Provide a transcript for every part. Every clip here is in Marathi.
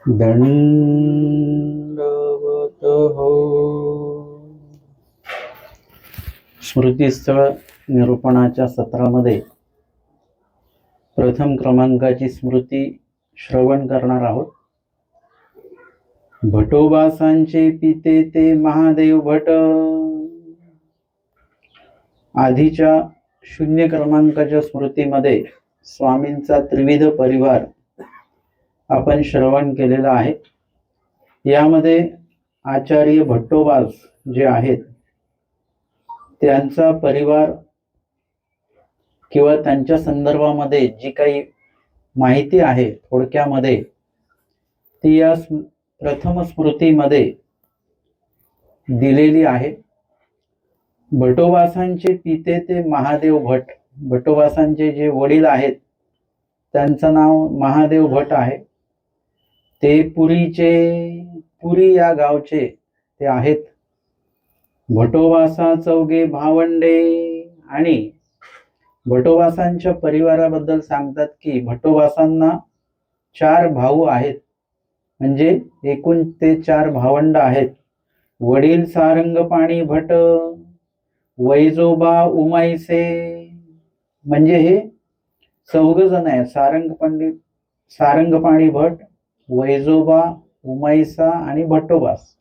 दंडवत हो. स्मृतीस्थळ निरूपणाच्या सत्रामध्ये प्रथम क्रमांकाची स्मृती श्रवण करणार आहोत. भटोबासांचे पिते ते महादेव भट. आधीच्या 0 क्रमांकाच्या स्मृतीमध्ये स्वामींचा त्रिविध परिवार आपण श्रवण केलेला आहे. यामध्ये आचार्य भट्टोबास जे आहेत त्यांचा परिवार किंवा त्यांच्या संदर्भामध्ये जी काही माहिती आहे थोडक्यामध्ये ती या प्रथम स्मृतीमध्ये दिलेली आहे. भटोबासांचे पिते ते महादेव भट. भटोबासांचे जे वडील आहेत त्यांचं नाव महादेव भट आहे. ते पुरी या गावचे ते आहेत. भटोबासा चौघे भावंडे. आणि भटोबासांच्या परिवाराबद्दल सांगतात की भटोबासांना 4 भाऊ आहेत, म्हणजे एकूण ते 4 भावंड आहेत. वडील सारंगपाणी भट, वैजोबा उमाईसे, म्हणजे हे 4 जण आहेत. सारंगपाणी भट, वैजोबा, उमाईसा आणि भट्टोबास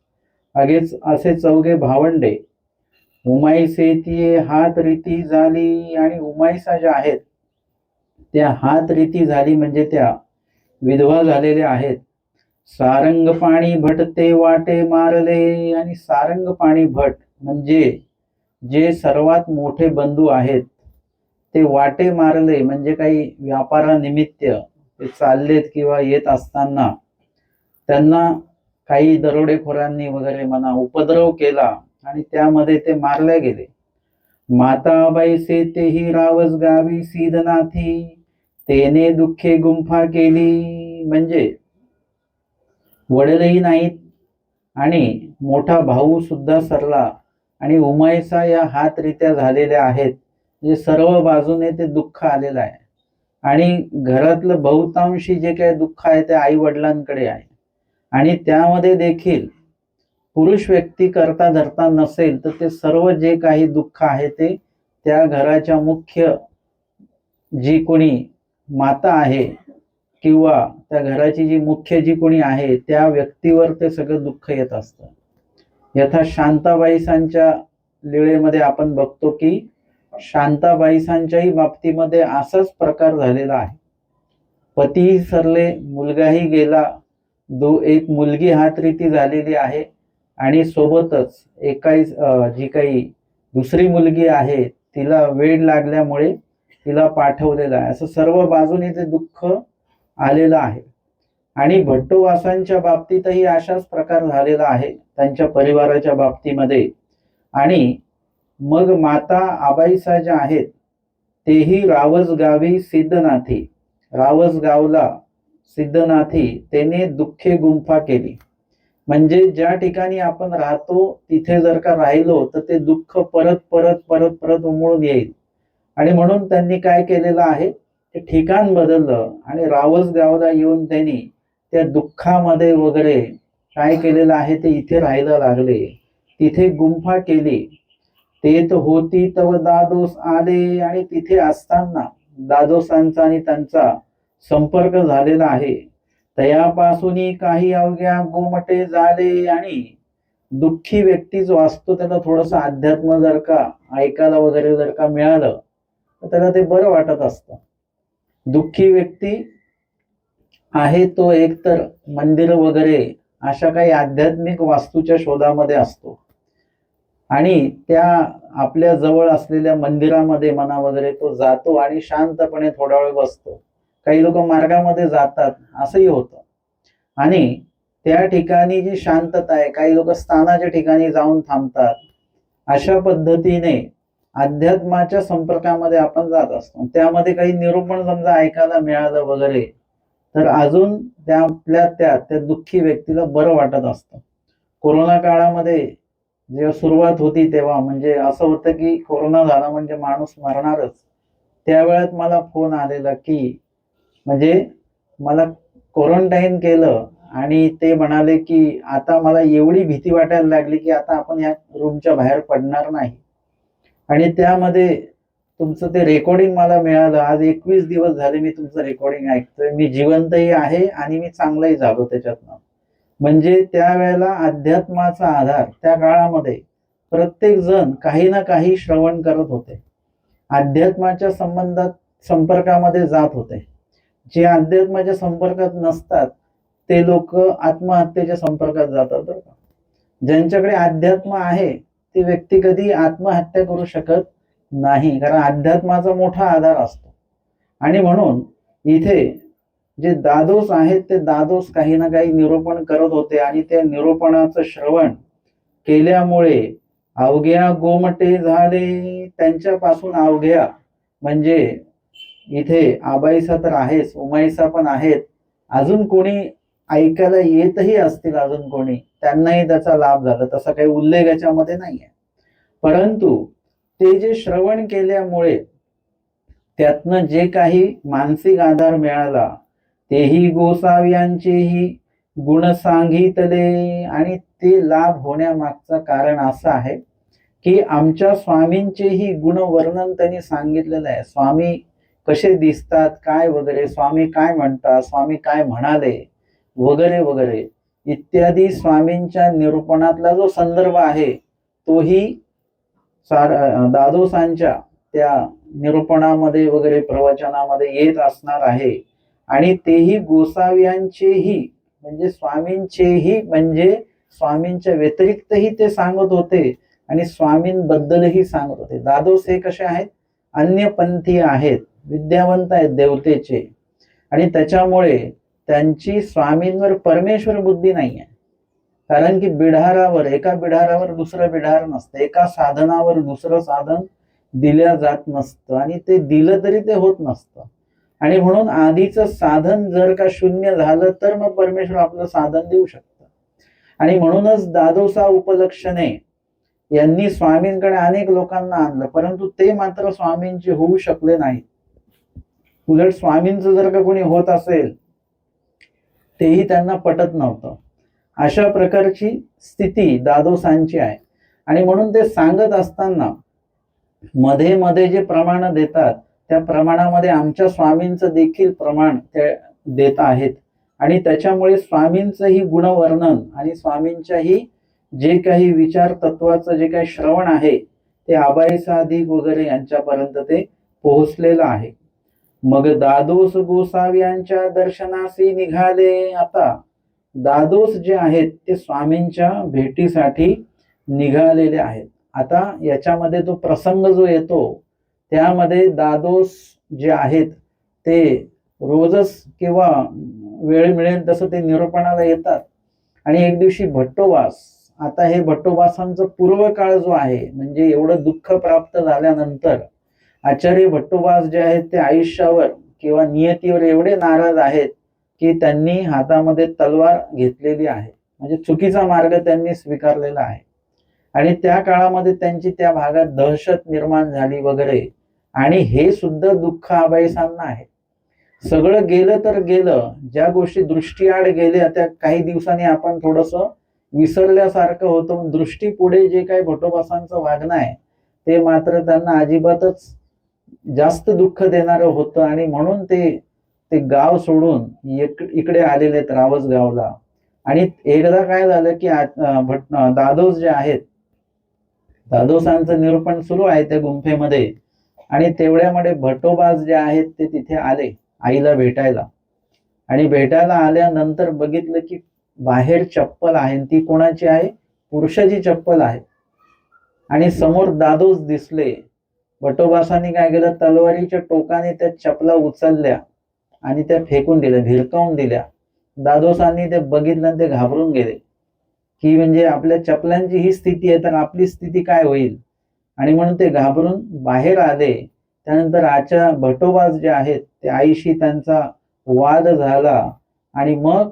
असे 4 भावंडे. उमाईसे ती हात रीती झाली, आणि उमाईसा ज्या आहेत त्या हात रीती झाली म्हणजे त्या विधवा झालेल्या आहेत. सारंगपाणी भट ते वाटे मारले. आणि सारंगपाणी भट म्हणजे जे सर्वात मोठे बंधू आहेत ते वाटे मारले, म्हणजे काही व्यापारानिमित्त ते चाललेत किंवा येत असताना त्यांना काही दरोडेखोरांनी वगैरे म्हणा उपद्रव केला आणि त्यामध्ये ते मारले गेले. माताबाईसे तेही रावस गावी सीदनाथी, तेने दुःखे गुंफा केली, म्हणजे वडीलही नाहीत आणि मोठा भाऊ सुद्धा सरला आणि उमाईसा या हातरित्या झालेल्या आहेत. म्हणजे सर्व बाजूने ते दुःख आलेलं आहे. आणि घरातलं बहुतांशी जे काही दुःख आहे ते आई वडिलांकडे आहे. आणि त्यामध्ये देखील पुरुष व्यक्ती करता धरता नसेल तर ते सर्व जे काही दुःख आहे ते त्या घराच्या मुख्य जी कोणी माता आहे किंवा त्या घराची जी मुख्य जी कोणी आहे त्या व्यक्तीवर ते सगळं दुःख येत असतं. यथा शांताबाईसांच्या लीळेमध्ये आपण बघतो की शांताबाईसांच्याही बाबतीमध्ये असाच प्रकार झालेला आहे. पतीही सरले, मुलगाही गेला, एक मुलगी हातरीती झालेली आहे आणि सोबतच जी काही दुसरी मुलगी आहे तिला वेड लागल्यामुळे तिला पाठवलेलं आहे. असं सर्व बाजूने ते दुःख आलेलं आहे. आणि भट्टोबासांच्या बाबतीतही अशाच प्रकार झालेला आहे त्यांच्या परिवाराच्या बाबतीमध्ये. आणि मग माता आबाईसा ज्या आहेत तेही रावस गावी सिद्धनाथी, रावस गावला सिद्धनाथी त्याने दुःखे गुंफा केली, म्हणजे ज्या ठिकाणी आपण राहतो तिथे जर का राहिलो तर ते दुःख परत परत परत परत उमळून येईल. आणि म्हणून त्यांनी काय केलेलं आहे ते ठिकाण बदललं आणि रावस गावला येऊन त्यांनी त्या दुःखामध्ये वगैरे काय केलेलं आहे ते इथे राहायला लागले. तिथे गुंफा केली. तेत होती तव दादोस आले. आणि तिथे असताना दादोसांचा आणि त्यांचा संपर्क झालेला आहे. तयापासून काही अवघ्या गोमटे झाले. आणि दुःखी व्यक्ती जो असतो त्याला थोडस अध्यात्म जर का ऐकायला वगैरे जर का मिळालं तर त्याला ते बरं वाटत असतं. दुःखी व्यक्ती आहे तो एकतर मंदिर वगैरे अशा काही आध्यात्मिक वास्तूच्या शोधामध्ये असतो आणि त्या आपल्या जवळ असलेल्या मंदिरामध्ये म्हणा वगैरे तो जातो आणि शांतपणे थोडा वेळ बसतो. काही लोक मार्गामध्ये जातात असंही होतं. आणि त्या ठिकाणी जी शांतता आहे, काही लोक स्थानाच्या ठिकाणी जाऊन थांबतात. अशा पद्धतीने अध्यात्माच्या संपर्कामध्ये आपण जात असतो. त्यामध्ये काही निरूपण समजा ऐकायला मिळालं वगैरे तर अजून त्या दुःखी व्यक्तीला बरं वाटत असतं. कोरोना काळामध्ये जेव्हा सुरुवात होती तेव्हा म्हणजे असं होतं की कोरोना झाला म्हणजे माणूस मरणारच. त्यावेळेत मला फोन आलेला की म्हणजे मला क्वारंटाईन केलं आणि ते म्हणाले की आता मला एवढी भीती वाटायला लागली की आता आपण या रूमच्या बाहेर पडणार नाही. आणि त्यामध्ये तुमचं ते रेकॉर्डिंग मला मिळालं. आज 21 दिवस झाले मी तुमचं रेकॉर्डिंग ऐकतोय. मी जिवंतही आहे आणि मी चांगलाही झालो त्याच्यातनं. म्हणजे त्यावेळेला अध्यात्माचा आधार त्या काळामध्ये प्रत्येक जण काही ना काही श्रवण करत होते, अध्यात्माच्या संपर्कामध्ये जात होते. जे अध्यात्माच्या संपर्कात नसतात ते लोक आत्महत्येच्या संपर्कात जातात बरं का. ज्यांच्याकडे अध्यात्म आहे ती व्यक्ती कधी आत्महत्या करू शकत नाही, कारण अध्यात्माचा मोठा आधार असतो. आणि म्हणून इथे जे दादोस आहेत ते दादोस काही ना काही निरूपण करत होते आणि त्या निरूपणाचं श्रवण केल्यामुळे अवघ्या गोमटे झाले. त्यांच्यापासून अवघ्या म्हणजे इथे आबाईसा तर आहेच, उमाईसा पण आहेत, अजून कोणी ऐकायला येतही असतील, अजून कोणी, त्यांनाही त्याचा लाभ झाला. तसा काही उल्लेख याच्यामध्ये नाहीये. परंतु ते जे श्रवण केल्यामुळे त्यातनं जे काही मानसिक आधार मिळाला तेही गोसाव्यांचेही गुण सांगितले. आणि ते लाभ होण्यामागचं कारण असं आहे की आमच्या स्वामींचेही गुणवर्णन त्यांनी सांगितलेलं आहे. स्वामी कसे दिसतात, काय वगैरे, स्वामी काय म्हणतात, स्वामी काय म्हणाले वगैरे वगैरे इत्यादी स्वामींच्या निरूपणातला जो संदर्भ आहे तोही दादोसांच्या त्या निरूपणामध्ये वगैरे प्रवचनामध्ये येत असणार आहे. आणि तेही गोसाव्यांचेही म्हणजे स्वामींचेही म्हणजे स्वामींच्या व्यतिरिक्तही ते सांगत होते आणि स्वामींबद्दलही सांगत होते. दादोस हे कसे आहेत, अन्यपंथी आहेत, विद्यावंत आहेत देवतेचे, आणि त्याच्यामुळे त्यांची स्वामींवर परमेश्वर बुद्धी नाही आहे. कारण की बिढारावर, एका बिढारावर दुसरं बिढार नसतं, एका साधनावर दुसरं साधन दिल्या जात नसतं, आणि ते दिलं तरी ते होत नसतं. आणि म्हणून आधीचं साधन जर का शून्य झालं तर मग परमेश्वर आपलं साधन देऊ शकतं. आणि म्हणूनच दादोसा उपलक्षणे यांनी स्वामींकडे अनेक लोकांना आणलं, परंतु ते मात्र स्वामींचे होऊ शकले नाही. उलट स्वामींचं जर का कोणी होत असेल तेही त्यांना पटत नव्हतं. अशा प्रकारची स्थिती दादोसांची आहे. आणि म्हणून ते सांगत असताना मध्ये मध्ये जे प्रमाण देतात त्या प्रमाणामध्ये आमच्या स्वामींचं देखील प्रमाण ते देत आहेत. आणि त्याच्यामुळे स्वामींचंही गुणवर्णन आणि स्वामींच्याही जे काही विचार तत्वाचं जे काही श्रवण आहे ते आबाई साधिक वगैरे यांच्यापर्यंत ते पोहोचलेलं आहे. मग दादोस गोसाव्यांच्या दर्शनासी निघाले. आता दादोस जे आहेत ते स्वामींच्या भेटीसाठी निघालेले आहेत. आता याच्यामध्ये तो प्रसंग जो येतो त्यामध्ये दादोस जे आहेत ते रोजच किंवा वेळ मिळेल तसं ते निरूपणाला येतात. आणि एक दिवशी भट्टोबास, आता हे भट्टोबासांचं पूर्वकाळ जो आहे म्हणजे एवढं दुःख प्राप्त झाल्यानंतर आचार्य भट्टोबास जे आहेत ते आयुष्यावर किंवा नियतीवर एवढे नाराज आहेत की त्यांनी हातामध्ये तलवार घेतलेली आहे, म्हणजे चुकीचा मार्ग त्यांनी स्वीकारलेला आहे. आणि त्या काळामध्ये त्यांची त्या भागात दहशत निर्माण झाली वगैरे. आणि हे सुद्धा दुःख आबाईसांना आहे. सगळं गेलं तर गेलं, ज्या गोष्टी दृष्टीआड गेल्या त्या काही दिवसांनी आपण थोडस विसरल्यासारखं होतं. दृष्टी पुढे जे काही भट्टोबासांचं वागणं आहे ते मात्र त्यांना अजिबातच जास्त दुःख देणारं होतं. आणि म्हणून ते गाव सोडून इकडे आलेले आहेत रावस गावला. आणि एकदा काय झालं की दादोस जे आहेत, दादोसांचं निरूपण सुरू आहे त्या गुंफेमध्ये, आणि तेवढ्यामध्ये भट्टोबास जे आहेत ते तिथे आले आईला भेटायला. आणि भेटायला आल्यानंतर बघितलं की बाहेर चप्पल आहे, ती कोणाची आहे, पुरुषाची चप्पल आहे. आणि समोर दादोस दिसले. भट्टोबासांनी काय केलं, तलवारीच्या टोकाने त्या चपला उचलल्या आणि त्या फेकून दिल्या, भिरकावून दिल्या. दादोसांनी ते बघितलं आणि ते घाबरून गेले की म्हणजे आपल्या चपलांची ही स्थिती आहे तर आपली स्थिती काय होईल. आणि म्हणून ते घाबरून बाहेर आले. त्यानंतर भट्टोबास जे आहेत ते आईशी त्यांचा वाद झाला. आणि मग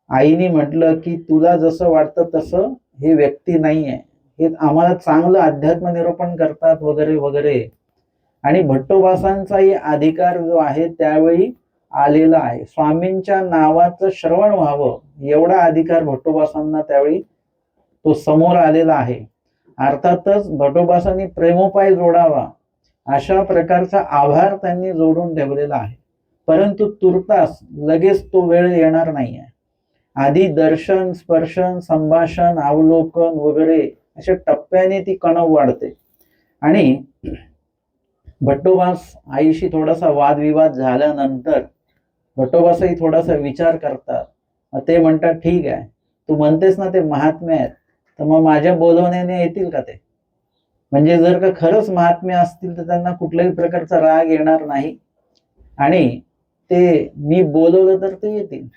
आईने म्हटलं की तुला जसं वाटतं तसं हे व्यक्ती नाही आहे, हे आम्हाला चांगलं अध्यात्म निरूपण करतात वगैरे वगैरे. आणि भट्टोबासांचाही अधिकार जो आहे त्यावेळी आलेला आहे. स्वामींच्या नावाचं श्रवण व्हावं एवढा अधिकार भट्टोबासांना त्यावेळी तो समोर आलेला आहे. अर्थातच भट्टोबासांनी प्रेमोपाय जोडावा अशा प्रकारचा आभार त्यांनी जोडून ठेवलेला आहे. परंतु तुर्तास लगेच तो वेळ येणार नाहीये. आधी दर्शन, स्पर्शन, संभाषण, अवलोकन वगैरे अशा टप्प्याने ती कणव वाढते. आणि भट्टोबास आईशी थोडासा वादविवाद झाल्यानंतर भट्टोबासही थोडासा विचार करतात. ते म्हणतात, ठीक आहे, तू म्हणतेस ना ते महात्मे आहेत, तर मग माझ्या बोलवण्याने येतील का ते? म्हणजे जर का खरंच महात्मे असतील तर त्यांना कुठल्याही प्रकारचा राग येणार नाही आणि ते मी बोलवलं तर ते येतील.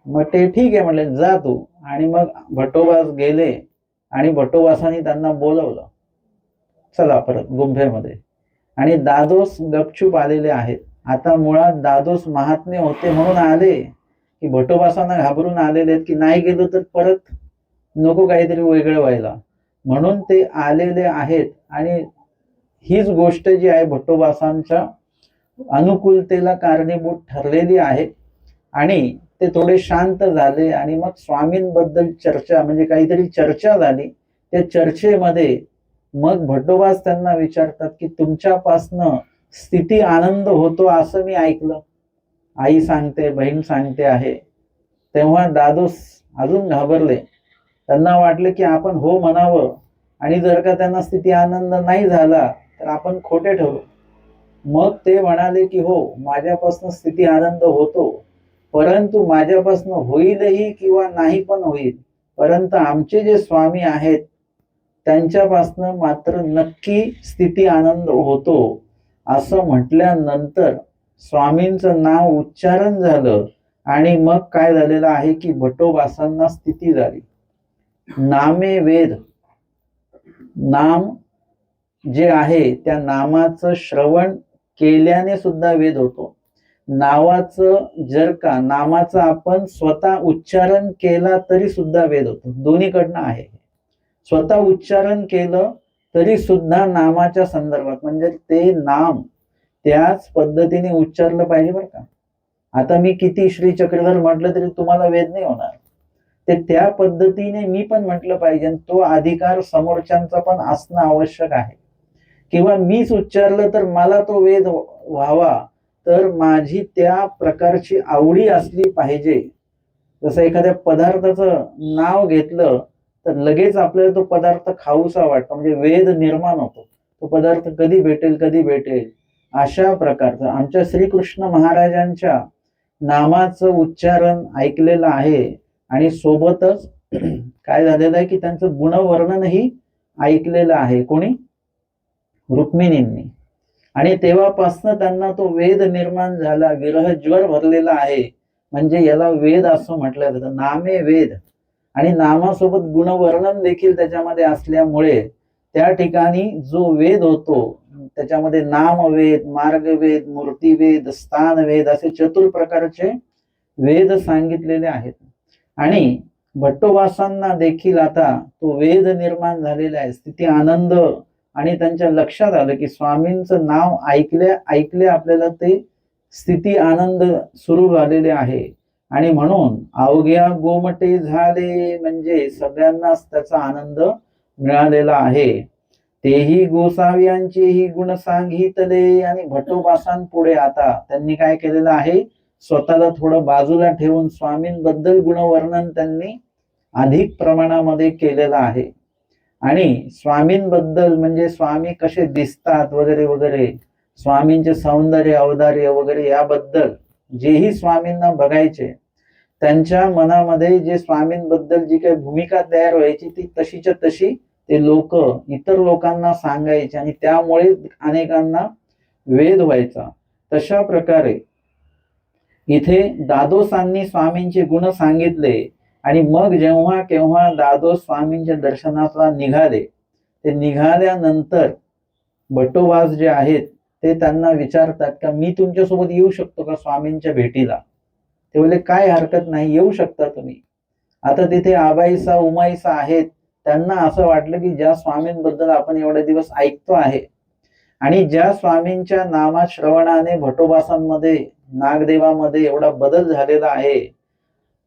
मग ते ठीक आहे म्हणले, जा तू. आणि मग भट्टोबास गेले आणि भट्टोबासांनी त्यांना बोलवलं, चला परत गुंफेमध्ये. आणि दादोस गपचूप आलेले आहेत. आता मुळात दादोस महात्मे होते म्हणून आले की भट्टोबासांना घाबरून आलेले आहेत की नाही गेलो तर परत नको काहीतरी वेगळं व्हायला, म्हणून ते आलेले आहेत. आणि हीच गोष्ट जी आहे भट्टोबासांच्या अनुकूलतेला कारणीभूत ठरलेली आहे. आणि ते थोडे शांत झाले आणि मग स्वामींबद्दल चर्चा, म्हणजे काहीतरी चर्चा झाली. त्या चर्चेमध्ये मग भट्टोबास त्यांना विचारतात की तुमच्यापासनं स्थिती आनंद होतो असं मी ऐकलं, आई सांगते, बहीण सांगते आहे. तेव्हा दादोस अजून घाबरले. त्यांना वाटले की आपण हो म्हणावं आणि जर का त्यांना स्थिती आनंद नाही झाला तर आपण खोटे ठरू. मग ते म्हणाले की हो, माझ्यापासून स्थिती आनंद होतो, परंतु माझ्यापासून होईलही किंवा नाही पण होईल, परंतु आमचे जे स्वामी आहेत त्यांच्यापासून मात्र नक्की स्थिती आनंद होतो. असं म्हटल्यानंतर स्वामींचं नाव उच्चारण झालं आणि मग काय झालेलं आहे की भट्टोबासांना स्थिती झाली. नामे वेद, नाम जे आहे त्या नामाचं श्रवण केल्याने सुद्धा वेद होतो. नावाचं जर का नामाचा आपण स्वतः उच्चारण केला तरी सुद्धा वेद होतो. दोन्हीकडनं आहे. स्वतः उच्चारण केलं तरी सुद्धा नामाच्या संदर्भात, म्हणजे ते नाम त्याच पद्धतीने उच्चारलं पाहिजे बरं का. आता मी किती श्री चक्रधर म्हटलं तरी तुम्हाला वेद नाही होणार. ते त्या पद्धतीने मी पण म्हटलं पाहिजे. तो अधिकार समोरच्यांचा पण असणं आवश्यक आहे. किंवा मीच उच्चारलं तर मला तो वेद व्हावा, तर माझी त्या प्रकारची आवडी असली पाहिजे. जसं एखाद्या पदार्थाचं नाव घेतलं तर लगेच आपल्याला तो पदार्थ खाऊसा वाटतो, म्हणजे वेद निर्माण होतो. तो पदार्थ कधी भेटेल कधी भेटेल अशा प्रकारचं आमच्या श्रीकृष्ण महाराजांच्या नामाचं उच्चारण ऐकलेलं आहे. आणि सोबतच काय झालेलं आहे की त्यांचं गुणवर्णनही ऐकलेलं आहे. कोणी? रुक्मिणींनी. आणि तेव्हापासनं त्यांना तो वेद निर्माण झाला. विरह ज्वर भरलेला आहे, म्हणजे याला वेद असं म्हटलं जातं. नामे वेद. आणि नामासोबत गुणवर्णन देखील त्याच्यामध्ये असल्यामुळे त्या ठिकाणी जो वेद होतो त्याच्यामध्ये नामवेद, मार्गवेद, मूर्तिवेद, स्थानवेद असे चतुर प्रकारचे वेद सांगितलेले आहेत. आणि भट्टोबासांना देखील आता तो वेद निर्माण झालेला आहे. स्थिती आनंद. आणि त्यांच्या लक्षात आलं की स्वामींचं नाव ऐकले आपल्याला ते स्थिती आनंद सुरू झालेले आहे. आणि म्हणून अवघ्या गोमटे झाले, म्हणजे सगळ्यांनाच त्याचा आनंद मिळालेला आहे. तेही गोसाव्यांचेही गुण सांगितले. आणि भट्टोबासांपुढे आता त्यांनी काय केलेलं आहे, स्वतःला थोडं बाजूला ठेवून स्वामींबद्दल गुणवर्णन त्यांनी अधिक प्रमाणामध्ये केलेलं आहे. आणि स्वामींबद्दल म्हणजे स्वामी कसे दिसतात वगैरे वगैरे, स्वामींचे सौंदर्य, औदार्य वगैरे याबद्दल जेही स्वामींना बघायचे, त्यांच्या मनामध्ये जे स्वामींबद्दल जी काही भूमिका तयार व्हायची ती तशीच्या तशी ते लोक इतर लोकांना सांगायचे आणि त्यामुळे अनेकांना वेद व्हायचा. तशा प्रकारे इथे दादोसांनी स्वामींचे गुण सांगितले. आणि मग जेव्हा केव्हा दादोस स्वामींच्या दर्शनाला निघाले, ते निघाल्यानंतर भट्टोबास जे आहेत ते त्यांना विचारतात का मी तुमच्यासोबत येऊ शकतो का स्वामींच्या भेटीला? ते बोलले काय हरकत नाही, येऊ शकता तुम्ही. आता तिथे आबाईसा, उमाईसा आहेत. त्यांना असं वाटलं की ज्या स्वामींबद्दल आपण एवढे दिवस ऐकतो आहे आणि ज्या स्वामींच्या नामात श्रवणाने भट्टोबासांमध्ये नागदेवामध्ये एवढा बदल झालेला आहे,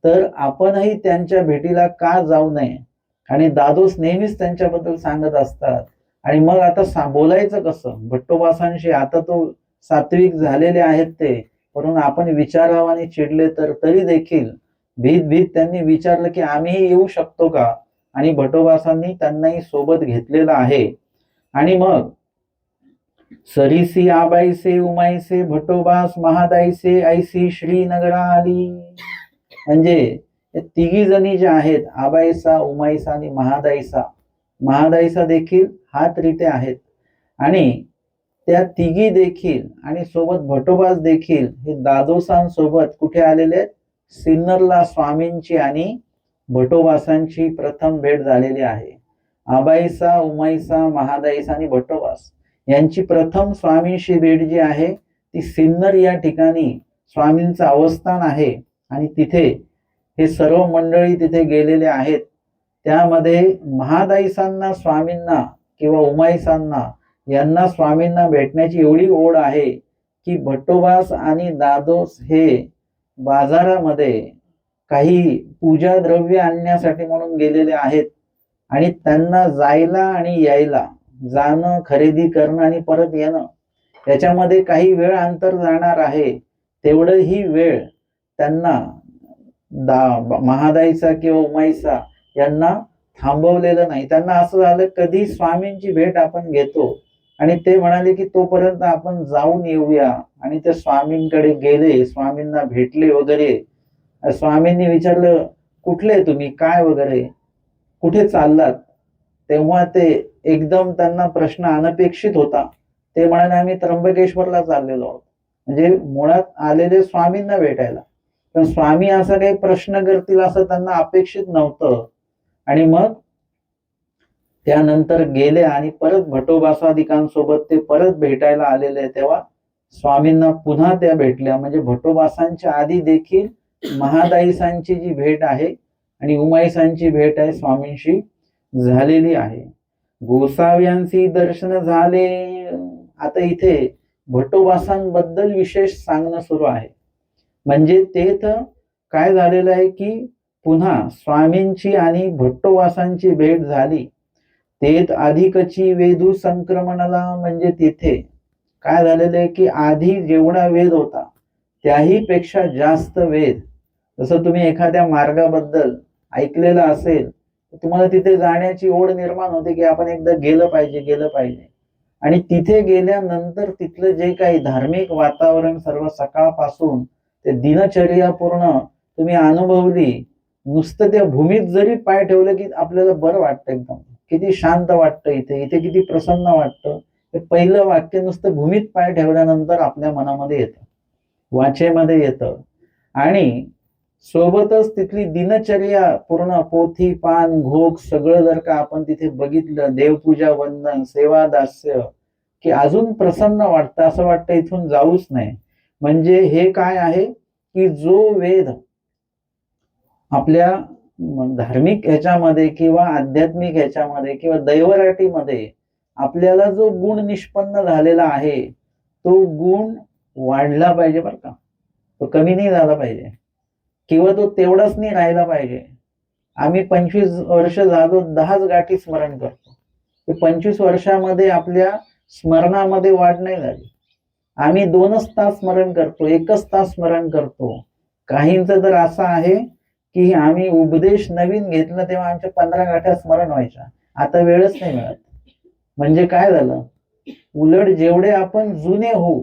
तर आपणही त्यांच्या भेटीला का जाऊ नये? आणि दादोस नेहमीच त्यांच्याबद्दल सांगत असतात. आणि मग आता बोलायचं कसं भट्टोबासांशी? आता तो सात्विक झालेले आहेत ते, म्हणून आपण विचारावं आणि चिडले तर तरी देखील भीत भीत त्यांनी विचारलं की आम्हीही येऊ शकतो का? आणि भट्टोबासांनी त्यांनाही सोबत घेतलेलं आहे. आणि मग सरीसी आबाईसे उमाईसे भट्टोबास महादाईसे ऐसी श्रीनगरा आली. म्हणजे तिघी जणी ज्या आहेत, आबाईसा, उमाईसा आणि महादाईसा, महादाईसा देखील हात रीते आहेत. आणि त्या तिघी देखील आणि सोबत भट्टोबास देखील हे दादोसांसोबत कुठे आलेले आहेत? सिन्नरला स्वामींची आणि भट्टोबासांची प्रथम भेट झालेली आहे. आबाईसा, उमाईसा, महादाईसा आणि भट्टोबास यांची प्रथम स्वामींशी भेट जी आहे ती सिन्नर या ठिकाणी स्वामींचं अवस्थान आहे. आणि तिथे हे सर्व मंडळी तिथे गेलेले आहेत. त्यामध्ये महादाईसांना स्वामींना किंवा उमाईसांना यांना स्वामींना भेटण्याची एवढी ओढ आहे की भट्टोबास आणि दादोस हे बाजारामध्ये काही पूजा द्रव्य आणण्यासाठी म्हणून गेलेले आहेत. आणि त्यांना जायला आणि यायला, जाणं, खरेदी करणं आणि परत येणं याच्यामध्ये काही वेळ अंतर जाणार आहे. तेवढं ही वेळ त्यांना महादाईचा किंवा उमाईसा यांना थांबवलेलं नाही. त्यांना असं झालं कधी स्वामींची भेट आपण घेतो. आणि ते म्हणाले की तोपर्यंत आपण जाऊन येऊया. आणि ते स्वामींकडे गेले, स्वामींना भेटले वगैरे. स्वामींनी विचारलं कुठले तुम्ही, काय वगैरे, कुठे चाललात? तेव्हा ते एकदम त्यांना प्रश्न अनपेक्षित होता. ते म्हणाले आम्ही त्र्यंबकेश्वरला चाललेलो आहोत. म्हणजे मुळात आलेले स्वामींना भेटायला, पण स्वामी असा काही प्रश्न करतील असं त्यांना अपेक्षित नव्हतं. आणि मग त्यानंतर गेले आणि परत भट्टोबासादिकांसोबत ते परत भेटायला आलेले. तेव्हा स्वामींना पुन्हा त्या भेटल्या. म्हणजे भट्टोबासांच्या आधी देखील महादाईसांची जी भेट आहे आणि उमाईसांची भेट आहे स्वामींशी झालेली आहे. गोसाव्यांशी दर्शन झाले. आता इथे भट्टोबासांबद्दल विशेष सांगणं सुरू आहे. म्हणजे तेथ काय झालेलं आहे की पुन्हा स्वामींची आणि भट्टोबासांची भेट झाली. तेथ अधिकची वेदू संक्रमणाला. म्हणजे तिथे काय झालेलं आहे की आधी जेवढा वेद होता त्याही पेक्षा जास्त वेद. जसं तुम्ही एखाद्या मार्गाबद्दल ऐकलेलं असेल तर तुम्हाला तिथे जाण्याची ओढ निर्माण होते की आपण एकदा गेलं पाहिजे. आणि तिथे गेल्यानंतर तिथलं जे काही धार्मिक वातावरण सर्व सकाळपासून ते दिनचर्या पूर्ण तुम्ही अनुभवली. नुसतं त्या भूमीत जरी पाय ठेवलं की आपल्याला बरं वाटतं, एकदम किती शांत वाटतं इथे किती प्रसन्न वाटतं. हे पहिलं वाक्य नुसतं भूमीत पाय ठेवल्यानंतर आपल्या मनामध्ये येतं, वाचेमध्ये येतं. आणि सोबतच तिथली दिनचर्या पूर्ण पोथी पान घोक सगळं जर का आपण तिथे बघितलं, देवपूजा वंदन सेवा दास्य, की अजून प्रसन्न वाटतं. असं वाटतं इथून जाऊच नाही. म्हणजे हे काय आहे की जो वेद आपल्या धार्मिक ह्याच्यामध्ये किंवा आध्यात्मिक ह्याच्यामध्ये किंवा दैवराटीमध्ये आपल्याला जो गुण निष्पन्न झालेला आहे तो गुण वाढला पाहिजे बरं का. तो कमी नाही झाला पाहिजे किंवा तो तेवढाच नाही राहिला पाहिजे. आम्ही 25 वर्ष झालो 10च गाठी स्मरण करतो. ते 25 वर्षामध्ये आपल्या स्मरणामध्ये वाढ नाही झाली. आम्ही 2च तास स्मरण करतो, 1च तास स्मरण करतो. काहींचं तर असं आहे की आम्ही उपदेश नवीन घेतला तेव्हा आमच्या 15 गाठ्या स्मरण व्हायच्या. आता वेळच नाही मिळत. म्हणजे काय झालं, उलट जेवढे आपण जुने होऊ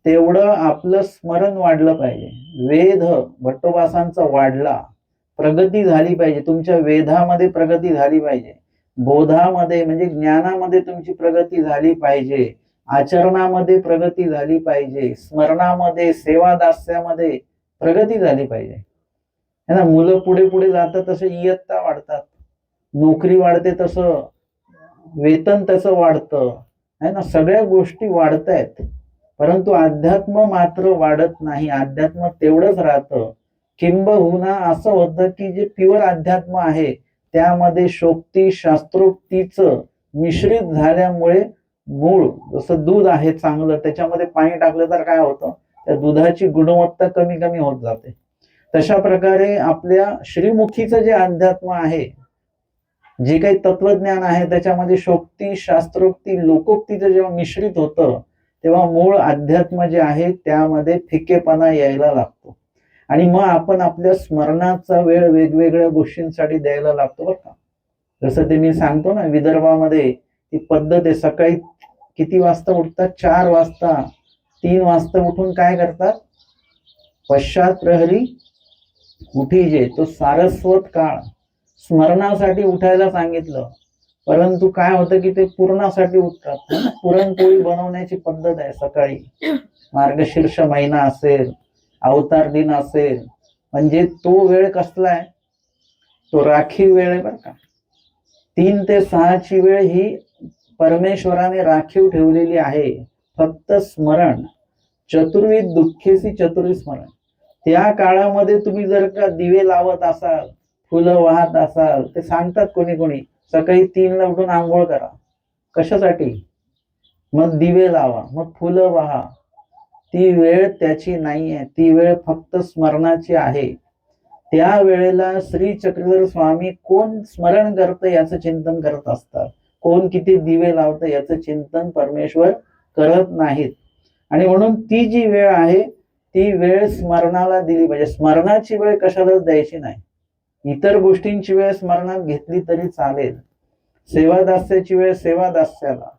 तेवढं आपलं स्मरण वाढलं पाहिजे. वेद भट्टोबासांचा वाढला, प्रगती झाली पाहिजे. तुमच्या वेदामध्ये प्रगती झाली पाहिजे, बोधामध्ये म्हणजे ज्ञानामध्ये तुमची प्रगती झाली पाहिजे, आचरणामध्ये प्रगती झाली पाहिजे, स्मरणामध्ये सेवादास्यामध्ये प्रगती झाली पाहिजे. है ना. मुलं पुढे पुढे जातात तसं इयत्ता वाढतात, नोकरी वाढते तसं वेतन तसं वाढतं, है ना. सगळ्या गोष्टी वाढतायत, परंतु अध्यात्म मात्र वाढत नाही. अध्यात्म तेवढंच राहतं. किंबहुना असं होतं की जे प्युअर अध्यात्म आहे त्यामध्ये शोक्ती शास्त्रोक्तीचं मिश्रित झाल्यामुळे मूळ जसं दूध आहे चांगलं, त्याच्यामध्ये पाणी टाकलं तर काय होतं, त्या दुधाची गुणवत्ता कमी कमी होत जाते. तशा प्रकारे आपल्या श्रीमुखीचं जे अध्यात्म आहे, जे काही तत्वज्ञान आहे, त्याच्यामध्ये शोक्ती, शास्त्रोक्ती, लोकोक्तीचं जेव्हा मिश्रित होतं तेव्हा मूळ अध्यात्म जे आहे त्यामध्ये फिकेपणा यायला लागतो. आणि मग आपण आपल्या स्मरणाचा वेळ वेगवेगळ्या गोष्टींसाठी द्यायला लागतो बरं का. जसं ते मी सांगतो ना, विदर्भामध्ये ती पद्धत आहे, सकाळी किती वाजता उठतात? 4 वाजता, 3 वाजता उठून काय करतात? पश्चात प्रहरी उठीजे, तो सारस्वत काळ स्मरणासाठी उठायला सांगितलं. परंतु काय होतं की ते पूर्णासाठी उठतात. पुरणपोळी बनवण्याची पद्धत आहे सकाळी, मार्गशीर्ष महिना असेल, अवतार दिन असेल, म्हणजे तो वेळ कसला आहे? तो राखीव वेळ आहे बरं का. 3 ते 6ची वेळ ही परमेश्वराने राखीव ठेवलेली आहे. फक्त स्मरण, चतुर्विध दुःखेसी चतुर्विस्मरण. त्या काळामध्ये तुम्ही जर का दिवे लावत असाल, फुलं वाहत असाल, ते सांगतात कोणी कोणी सकाळी 3ला उठून आंघोळ करा. कशासाठी? मग दिवे लावा, मग फुलं वाहा. ती वेळ त्याची नाहीये, ती वेळ फक्त स्मरणाची आहे. त्या वेळेला श्री चक्रधर स्वामी कोण स्मरण करतं याचं चिंतन करत असतात, कोण किती दिवे लावतं याचं चिंतन परमेश्वर करत नाहीत. आणि म्हणून ती जी वेळ आहे ती वेळ स्मरणाला दिली पाहिजे. स्मरणाची वेळ कशालाच द्यायची नाही. इतर गोष्टींची वेळ स्मरणात घेतली तरी चालेल. सेवादास्याची वेळ सेवादास्याला,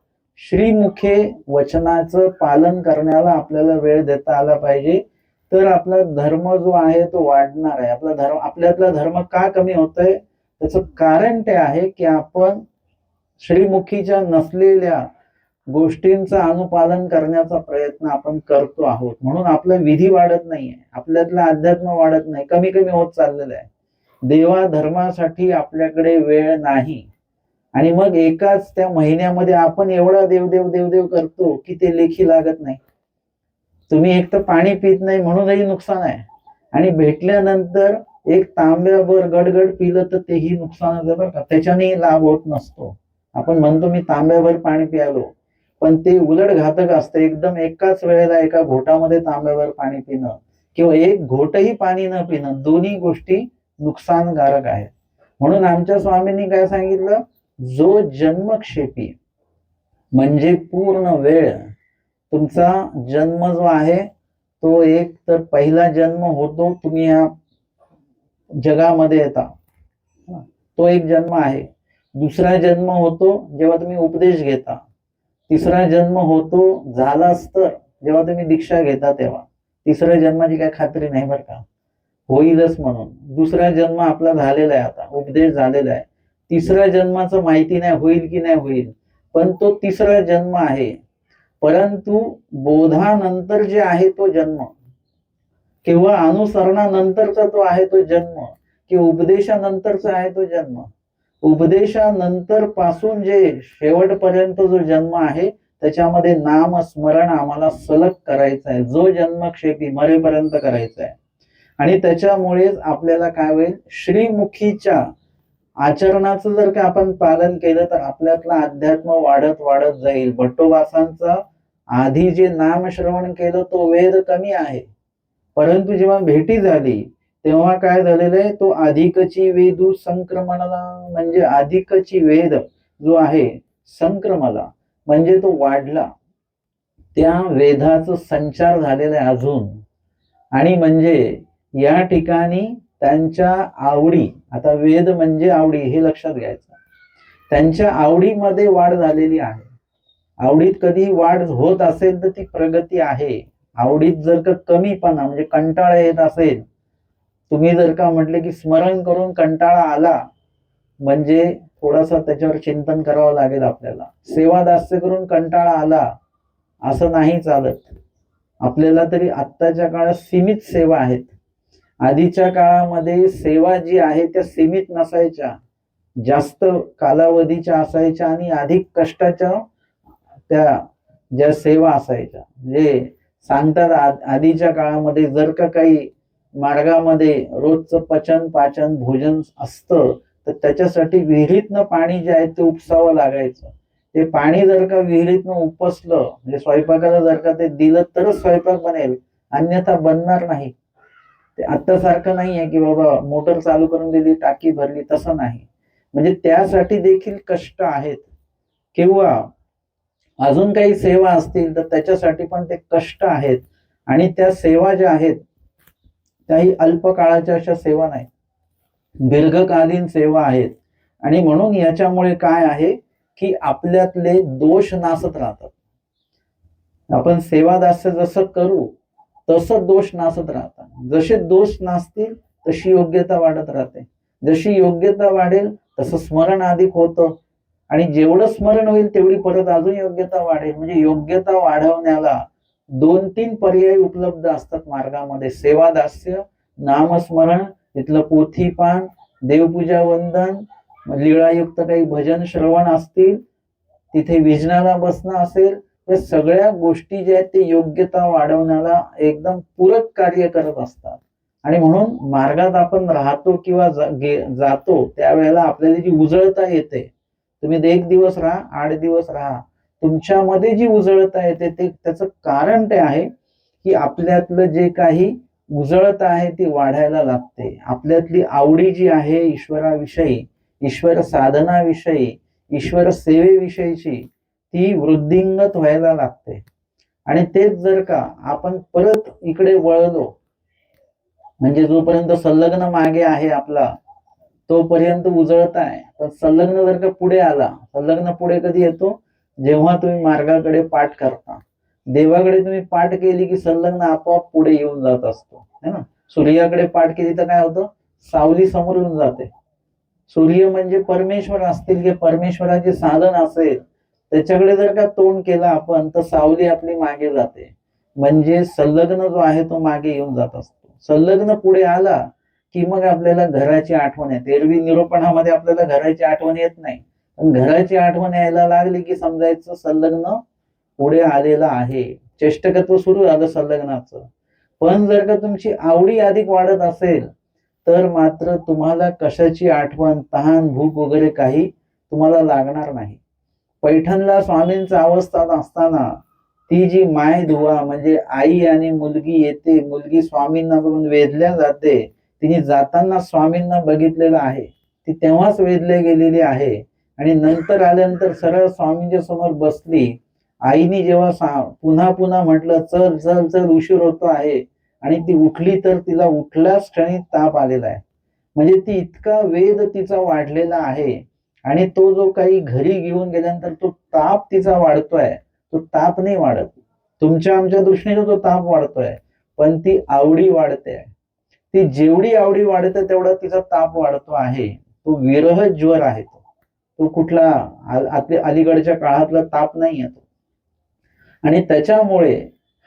श्रीमुखे वचनाचं पालन करण्याला आपल्याला वेळ देता आला पाहिजे. तर आपला धर्म जो आहे तो वाढणार आहे. आपल्यातला धर्म का कमी होतोय? त्याचं कारण ते आहे की आपण श्रीमुखीच्या नसलेल्या गोष्टींचं अनुपालन करण्याचा प्रयत्न आपण करतो आहोत. म्हणून आपला विधी वाढत नाहीये, आपल्यातलं अध्यात्म वाढत नाही, कमी कमी होत चाललेलं आहे. देवा धर्मासाठी आपल्याकडे वेळ नाही. आणि मग एकाच त्या महिन्यामध्ये आपण एवढा देवदेव देवदेव करतो की ते लेखी लागत नाही. तुम्ही एक तर पाणी पित नाही म्हणूनही नुकसान आहे, आणि भेटल्यानंतर एक तांब्याभर गडगड पिलं तर तेही नुकसानच आहे बरं का. त्याच्यानेही लाभ होत नसतो. आपण म्हणतो मी तांब्याभर पाणी प्यालो, पण ते उलट घातक असतं. एकदम एकाच वेळेला एका घोटामध्ये तांब्याभर पाणी पिणं किंवा एक घोटही पाणी न पिणं, दोन्ही गोष्टी नुकसानकारक आहेत. म्हणून आमच्या स्वामींनी काय सांगितलं? जो जन्मक्षेपी म्हणजे पूर्ण वेळ, तुमचा जन्म जो आहे तो एक तर पहिला जन्म होतो तुम्ही या जगामध्ये येता, तो एक जन्म आहे. दुसरा जन्म होतो जेव्हा तुम्ही उपदेश घेता. तिसरा जन्म होतो झालाच तर जेव्हा तुम्ही दीक्षा घेता तेव्हा. तिसऱ्या जन्माची काय खात्री नाही बरं का, होईलच म्हणून. दुसरा जन्म आपला झालेला आहे, आता उपदेश झालेला आहे. तिसऱ्या जन्माचं माहिती नाही होईल की नाही होईल, पण तो तिसरा जन्म आहे. परंतु बोधानंतर जे आहे तो जन्म, किंवा अनुसरणानंतरचा तो आहे तो जन्म, किंवा उपदेशानंतरचा आहे तो जन्म, उपदेशानंतर पासून जे शेवटपर्यंत जो जन्म आहे त्याच्यामध्ये नाम स्मरण आम्हाला सलग करायचं आहे. जो जन्मक्षेपी मरेपर्यंत करायचा आहे. आणि त्याच्यामुळेच आपल्याला काय होईल? श्रीमुखीच्या आचरणाचं जर का आपण पालन केलं तर आपल्यातला अध्यात्म वाढत वाढत जाईल. भट्टोबासांचा आधी जे नाम श्रवण केलं तो वेद कमी आहे, परंतु जेव्हा भेटी झाली तेव्हा काय झालेलं आहे? तो अधिकची वेदू संक्रमणाला, म्हणजे अधिकची वेद जो आहे संक्रमला म्हणजे तो वाढला. त्या वेदाचं संचार झालेला आहे अजून. आणि म्हणजे या ठिकाणी त्यांच्या आवडी, आता वेद म्हणजे आवडी हे लक्षात घ्यायचं, त्यांच्या आवडीमध्ये वाढ झालेली आहे. आवडीत कधी वाढ होत असेल तर ती प्रगती आहे. आवडीत जर का कमीपणा म्हणजे कंटाळा येत असेल, तुम्ही जर का म्हटले की स्मरण करून कंटाळा आला, म्हणजे थोडासा त्याच्यावर चिंतन करावं लागेल आपल्याला. सेवादास्य करून कंटाळा आला असं नाही चालत. आपल्याला तरी आत्ताच्या काळात सीमित सेवा आहेत. आधीच्या काळामध्ये सेवा जी आहे त्या सीमित नसायच्या, जास्त कालावधीच्या असायच्या आणि अधिक कष्टाच्या त्या ज्या सेवा असायच्या. म्हणजे सांगतात आधीच्या काळामध्ये जर का काही मार्गामध्ये रोजचं पचन पाचन भोजन असतं तर त्याच्यासाठी विहिरीतनं पाणी जे आहे ते उपसावं लागायचं. ते पाणी जर का विहिरीतनं उपसलं म्हणजे स्वयंपाकाला जर का ते दिलं तरच स्वयंपाक बनेल, अन्यथा बनणार नाही. ते आता सारखं नाही आहे की बाबा मोटर चालू करून दिली, टाकी भरली, तसं नाही. म्हणजे त्यासाठी देखील कष्ट आहेत. किंवा अजून काही सेवा असतील तर त्याच्यासाठी पण ते कष्ट आहेत. आणि त्या सेवा ज्या आहेत त्याही अल्प काळाच्या अशा सेवा नाही, दीर्घकालीन सेवा आहेत. आणि म्हणून याच्यामुळे काय आहे की आपल्यातले दोष नासत राहतात. आपण सेवादास्य जसं करू तसं दोष नासत राहतात. जसे दोष नासतील तशी योग्यता वाढत राहते. जशी योग्यता वाढेल तसं स्मरण अधिक होतं. आणि जेवढं स्मरण होईल तेवढी परत अजून योग्यता वाढेल. म्हणजे योग्यता वाढवण्याला 2-3 पर्याय उपलब्ध असतात मार्गामध्ये. सेवादास्य, नामस्मरण, तिथलं पोथीपान, देवपूजा वंदन, लीळायुक्त काही भजन श्रवण असतील, तिथे विजनाला बसणं असेल, या सगळ्या गोष्टी ज्या आहेत ते योग्यता वाढवण्याला एकदम पूरक कार्य करत असतात. आणि म्हणून मार्गात आपण राहतो किंवा जातो त्यावेळेला आपल्याला जी उजळता येते, तुम्ही 1 दिवस राहा, 8 दिवस राहा, तुमच्यामध्ये जी उजळता येते ते त्याचं कारण ते आहे की आपल्यातलं जे काही उजळता आहे ती वाढायला लागते. आपल्यातली आवडी जी आहे ईश्वराविषयी, ईश्वर साधनाविषयी, ईश्वर सेवेविषयीची, ती वृद्धिंगत व्हायला लागते. आणि तेच जर का आपण परत इकडे वळलो, म्हणजे जोपर्यंत संलग्न मागे आहे आपला तोपर्यंत उजळत आहे, पण संलग्न जर का पुढे आला, संलग्न पुढे कधी येतो, जेव्हा तुम्ही मार्गाकडे पाठ करता. देवाकडे तुम्ही पाठ केली की संलग्न आपोआप पुढे येऊन जात असतो, है ना. सूर्याकडे पाठ केली तर काय होतं, सावली समोर येऊन जाते. सूर्य म्हणजे परमेश्वर असतील की परमेश्वराचे साधन असेल, त्याच्याकडे जर का तोंड केलं आपण तर सावली आपली मागे जाते. म्हणजे संलग्न जो आहे तो मागे येऊन जात असतो. संलग्न पुढे आला की मग आपल्याला घराची आठवण येते. एरवी निरूपणामध्ये आपल्याला घराची आठवण येत नाही, पण घराची आठवण यायला लागली की समजायचं संलग्न पुढे आलेला आहे. चेष्टकत्व सुरू झालं संलग्नाचं. पण जर का तुमची आवडी अधिक वाढत असेल तर मात्र तुम्हाला कशाची आठवण, तहान, भूक वगैरे काही तुम्हाला लागणार नाही. पैठणला स्वामींचा अवस्थात असताना ती जी माय धुवा म्हणजे आई आणि मुलगी येते, मुलगी स्वामींना बघून वेधल्या जाते. तिने जाताना स्वामींना बघितलेलं आहे, ती तेव्हाच वेधल्या गेलेली आहे. आणि नंतर आल्यानंतर सरळ स्वामींच्या समोर बसली. आईने जेव्हा पुन्हा पुन्हा म्हटलं चल चल चल उशीर होतो आहे, आणि ती उठली तर तिला उठल्याच क्षणी ताप आलेला आहे. म्हणजे ती इतका वेद तिचा वाढलेला आहे. आणि तो जो काही घरी घेऊन गेल्यानंतर तो ताप तिचा वाढतोय, तो ताप नाही वाढत. तुमच्या आमच्या दृष्टीने तो ताप वाढतोय, पण ती आवडी वाढते. ती जेवढी आवडी वाढते तेवढा तिचा ताप वाढतो आहे. तो विरह ज्वर आहे. तो कुठला अलीकडच्या काळातला ताप नाही येतो. आणि त्याच्यामुळे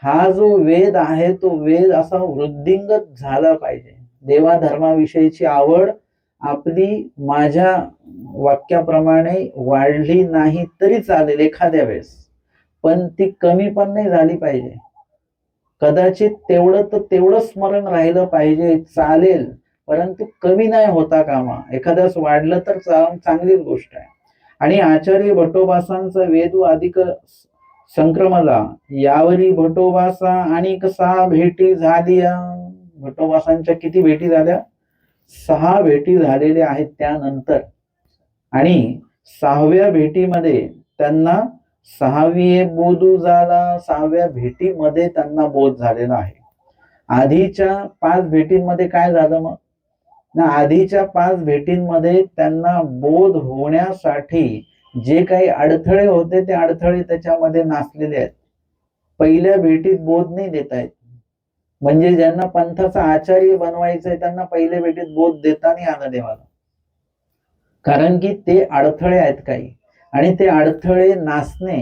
हा जो वेद आहे तो वेद असा वृद्धिंगत झाला पाहिजे. देवाधर्माविषयीची आवड आपली माझ्या वाक्याप्रमाणे वाढली नाही तरी चालेल एखाद्या वेळेस, पण ती कमी पण नाही झाली पाहिजे. कदाचित तेवढं स्मरण राहिलं पाहिजे, चालेल, परंतु कमी नाही होता कामा. एखाद्यास वाढलं तर चांगलीच गोष्ट आहे. आणि आचार्य भट्टोबासांचा वेदू अधिक संक्रमला, यावरी भट्टोबासा आणि 6 भेटी झाल्या. भट्टोबासांच्या किती भेटी झाल्या? 6 भेटी झालेल्या आहेत त्यानंतर. आणि 6व्या भेटीमध्ये त्यांना 6वी बोधू झाला. 6व्या भेटीमध्ये त्यांना बोध झालेला आहे. आधीच्या 5 भेटींमध्ये काय झालं मग ना, आधीच्या 5 भेटींमध्ये त्यांना बोध होण्यासाठी जे काही अडथळे होते ते अडथळे त्याच्यामध्ये नासलेले आहेत. पहिल्या भेटीत बोध नाही देता येत. म्हणजे ज्यांना पंथाचा आचार्य बनवायचंय त्यांना पहिल्या भेटीत बोध देता नाही आला देवाला, कारण की ते अडथळे आहेत काही. आणि ते अडथळे नासणे,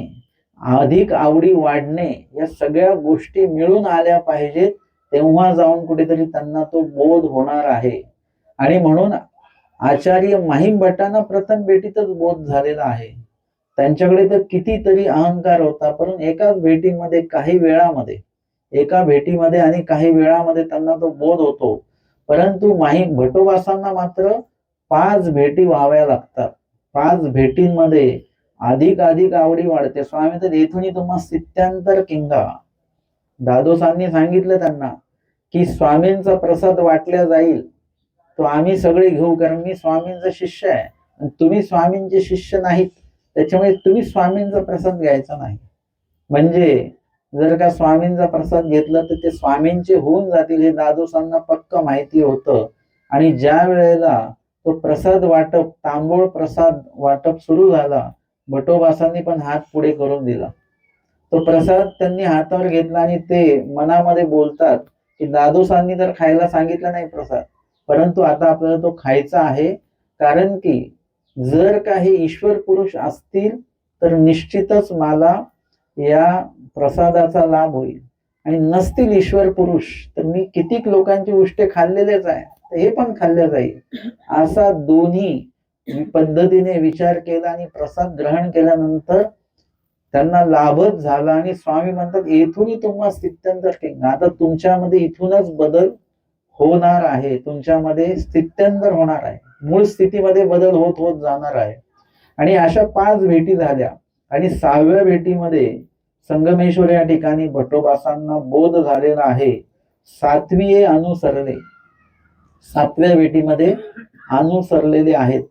अधिक आवडी वाढणे, या सगळ्या गोष्टी मिळून आल्या पाहिजेत, तेव्हा जाऊन कुठेतरी त्यांना तो बोध होणार आहे. आणि म्हणून आचार्य माहीम भट्टांना प्रथम भेटीतच बोध झालेला आहे. त्यांच्याकडे तर कितीतरी अहंकार होता, परंतु एकाच भेटीमध्ये एका भेटीमध्ये आणि काही वेळामध्ये त्यांना तो बोध होतो. परंतु माहीम भट्टोबासांना मात्र 5 भेटी व्हाव्या लागतात. 5 भेटींमध्ये अधिक आवडी वाढते. स्वामी तर येथून तुम्हा सित्यांतर किंगा, दादोसांनी सांगितलं त्यांना की स्वामींचा प्रसाद वाटला जाईल तो आम्ही सगळे घेऊ, कारण मी स्वामींचा शिष्य आहे आणि तुम्ही स्वामींचे शिष्य नाहीत, त्याच्यामुळे तुम्ही स्वामींचा प्रसाद घ्यायचा नाही. म्हणजे जर का स्वामींचा प्रसाद घेतला तर ते स्वामींचे होऊन जातील हे दादोसांना पक्क माहिती होतं. आणि ज्या वेळेला तो प्रसाद वाटप, तांबूळ प्रसाद वाटप सुरू झाला, भटोबासांनी पण हात पुढे करून दिला. तो प्रसाद त्यांनी हातावर घेतला आणि ते मनामध्ये बोलतात की दादोसांनी तर खायला सांगितलं नाही प्रसाद, परंतु आता आपल्याला तो खायचा आहे, कारण की जर काही ईश्वर पुरुष असतील तर निश्चितच मला या प्रसादाचा लाभ होईल, आणि नसतील ईश्वर पुरुष तर मी कितीक लोकांची उष्टे खाल्लेलेच आहे, तर हे पण खाल्ले जाईल. असा दोन्ही पद्धतीने विचार केला आणि प्रसाद ग्रहण केल्यानंतर त्यांना लाभच झाला. आणि स्वामी म्हणतात येथूनही तुम्हाला स्थित्यंतर टिंग, आता तुमच्यामध्ये इथूनच बदल होणार आहे, तुमच्यामध्ये स्थित्यंतर होणार आहे, मूळ स्थितीमध्ये बदल होत होत जाणार आहे. आणि अशा 5 भेटी झाल्या आणि 6व्या भेटीमध्ये संगमेश्वर या ठिकाणी भटोबासांना बोध झालेला आहे. 7वी अनुसरले, 7व्या भेटीमध्ये अनुसरलेले आहेत.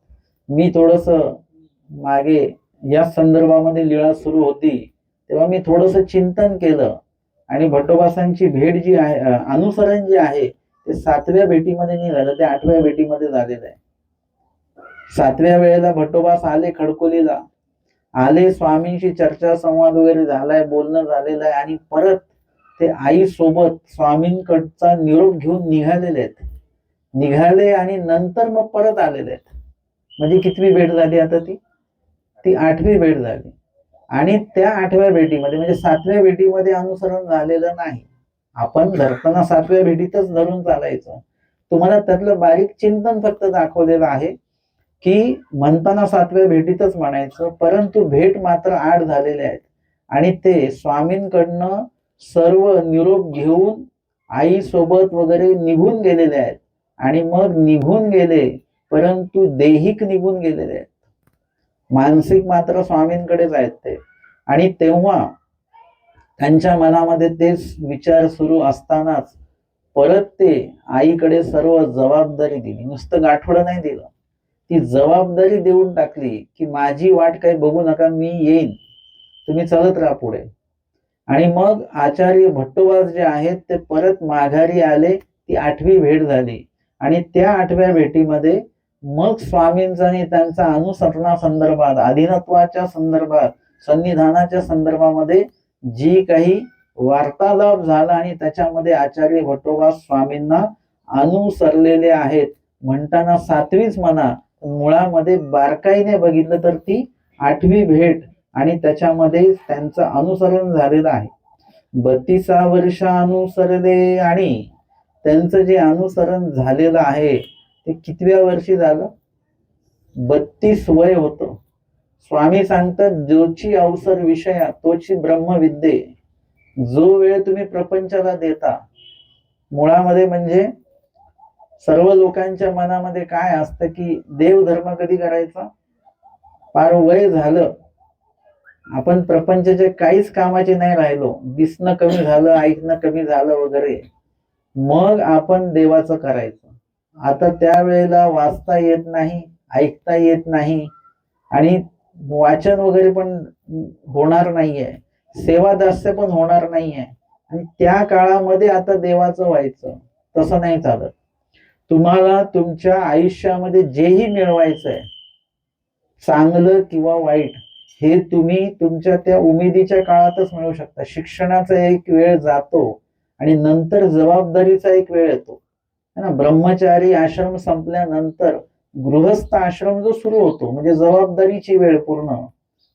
मी थोडस मागे या संदर्भामध्ये लीळा सुरू होती तेव्हा मी थोडस चिंतन केलं आणि भटोबासांची भेट जी आहे, अनुसरण जे आहे ते 7व्या भेटीमध्ये नाही झालं, ते 8व्या भेटीमध्ये झालेलं आहे. 7व्या वेळेला भटोबास आले, खडकोलीला आले, स्वामींशी चर्चा संवाद वगैरे झालाय, बोलणं झालेलं आहे आणि परत ते आई सोबत स्वामींकडचा निरोप घेऊन निघालेले आहेत, निघाले आणि नंतर मग परत आलेले आहेत. म्हणजे कितवी भेट झाली आता ती 8वी भेट झाली. आणि त्या 8व्या भेटीमध्ये म्हणजे 7व्या भेटीमध्ये अनुसरण झालेलं नाही. आपण धरताना 7व्या भेटीतच धरून चालायचं. तुम्हाला त्यातलं बारीक चिंतन फक्त दाखवलेलं आहे की म्हणताना 7व्या भेटीतच म्हणायचं, परंतु भेट मात्र 8 झालेले आहेत आणि ते स्वामींकडनं सर्व निरोप घेऊन आई सोबत वगैरे निघून गेलेले आहेत. आणि मग निघून गेले परंतु देहिक निघून गेलेले आहेत, मानसिक मात्र स्वामींकडेच आहेत ते. आणि तेव्हा त्यांच्या मनामध्ये तेच विचार सुरू असतानाच परत ते आईकडे सर्व जबाबदारी दिली, नुसतं गाठोडं नाही दिलं, ती जबाबदारी देऊन टाकली की माझी वाट काही बघू नका, मी येईन, तुम्ही चालत राहा पुढे. आणि मग आचार्य भट्टोबास जे आहेत ते परत माघारी आले. ती 8वी भेट झाली आणि त्या 8व्या भेटीमध्ये मग स्वामींचा आणि त्यांचा अनुसरणासंदर्भात, अधीनत्वाच्या संदर्भात, सन्निधानाच्या संदर्भामध्ये जी काही वार्तालाप झाला आणि त्याच्यामध्ये आचार्य भट्टोबा स्वामींना अनुसरलेले आहेत म्हणताना 7वीच म्हणा, मुळामध्ये बारकाईने बघितलं तर ती 8वी भेट आणि त्याच्यामध्ये त्यांचं अनुसरण झालेलं आहे. 32 वर्ष अनुसरले आणि त्यांचं जे अनुसरण झालेलं आहे ते कितव्या वर्षी झालं? 32 वय होतं. स्वामी सांगतात जोची अवसर विषया तोची ब्रह्मविद्ये. जो वेळ तुम्ही प्रपंचाला देता, मुळामध्ये म्हणजे सर्व लोकांच्या मनामध्ये काय असतं की देवधर्म कधी करायचा, फार वय झालं, आपण प्रपंचाचे काहीच कामाचे नाही राहिलो, दिसणं कमी झालं, ऐकणं कमी झालं वगैरे, मग आपण देवाचं करायचं. आता त्यावेळेला वाचता येत नाही, ऐकता येत नाही आणि वाचन वगैरे पण होणार नाहीये, सेवा दास्य पण होणार नाहीये. आणि त्या काळामध्ये आता देवाचं व्हायचं, तसं नाही चालत. तुम्हाला तुमच्या आयुष्यामध्ये जेही मिळवायचंय, चांगलं किंवा वाईट, हे तुम्ही तुमच्या त्या उमेदीच्या काळातच मिळवू शकता. शिक्षणाचा एक वेळ जातो आणि नंतर जबाबदारीचा एक वेळ येतो ना. ब्रह्मचारी आश्रम संपल्यानंतर गृहस्थ आश्रम जो सुरू होतो म्हणजे जबाबदारीची वेळ पूर्ण,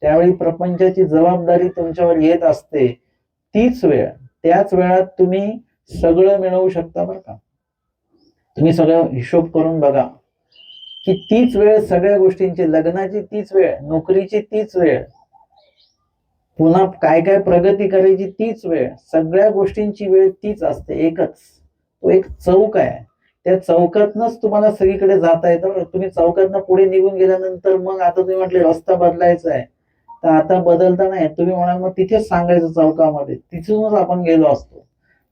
त्यावेळी प्रपंचाची जबाबदारी तुमच्यावर येत असते. तीच वेळ, त्याच वेळात तुम्ही सगळं मिळवू शकता बरं का. तुम्ही सगळं हिशोब करून बघा की तीच वेळ सगळ्या गोष्टींची, लग्नाची तीच वेळ, नोकरीची तीच वेळ, पुन्हा काय काय प्रगती करायची तीच वेळ, सगळ्या गोष्टींची वेळ तीच असते, एकच. तो एक चौक आहे, त्या चौकातनच तुम्हाला सगळीकडे जाता येतं. तुम्ही चौकातनं पुढे निघून गेल्यानंतर मग आता तुम्ही म्हटले रस्ता बदलायचा आहे, तर आता बदलता नाही. तुम्ही म्हणाल मग तिथेच सांगायचं चौकामध्ये, तिथूनच आपण गेलो असतो.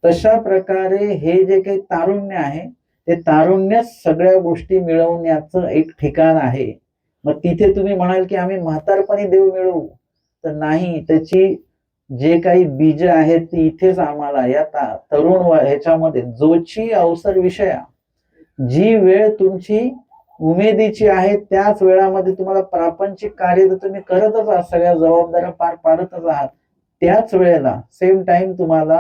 तशा प्रकारे हे जे काही तारुण्य आहे ते तारुण्य सगळ्या गोष्टी मिळवण्याचं एक ठिकाण आहे. मग तिथे तुम्ही म्हणाल की आम्ही म्हातारपणी देव मिळवू, तर नाही. त्याची जे काही बीज आहेत ती इथेच आम्हाला या तरुण ह्याच्यामध्ये जोची अवसर विषया, जी वेळ तुमची उमेदीची आहे त्याच वेळामध्ये तुम्हाला प्रापंचिक कार्य तर तुम्ही करतच आहात, सगळ्या जबाबदाऱ्या पार पाडतच आहात. त्याच वेळेला सेम टाइम तुम्हाला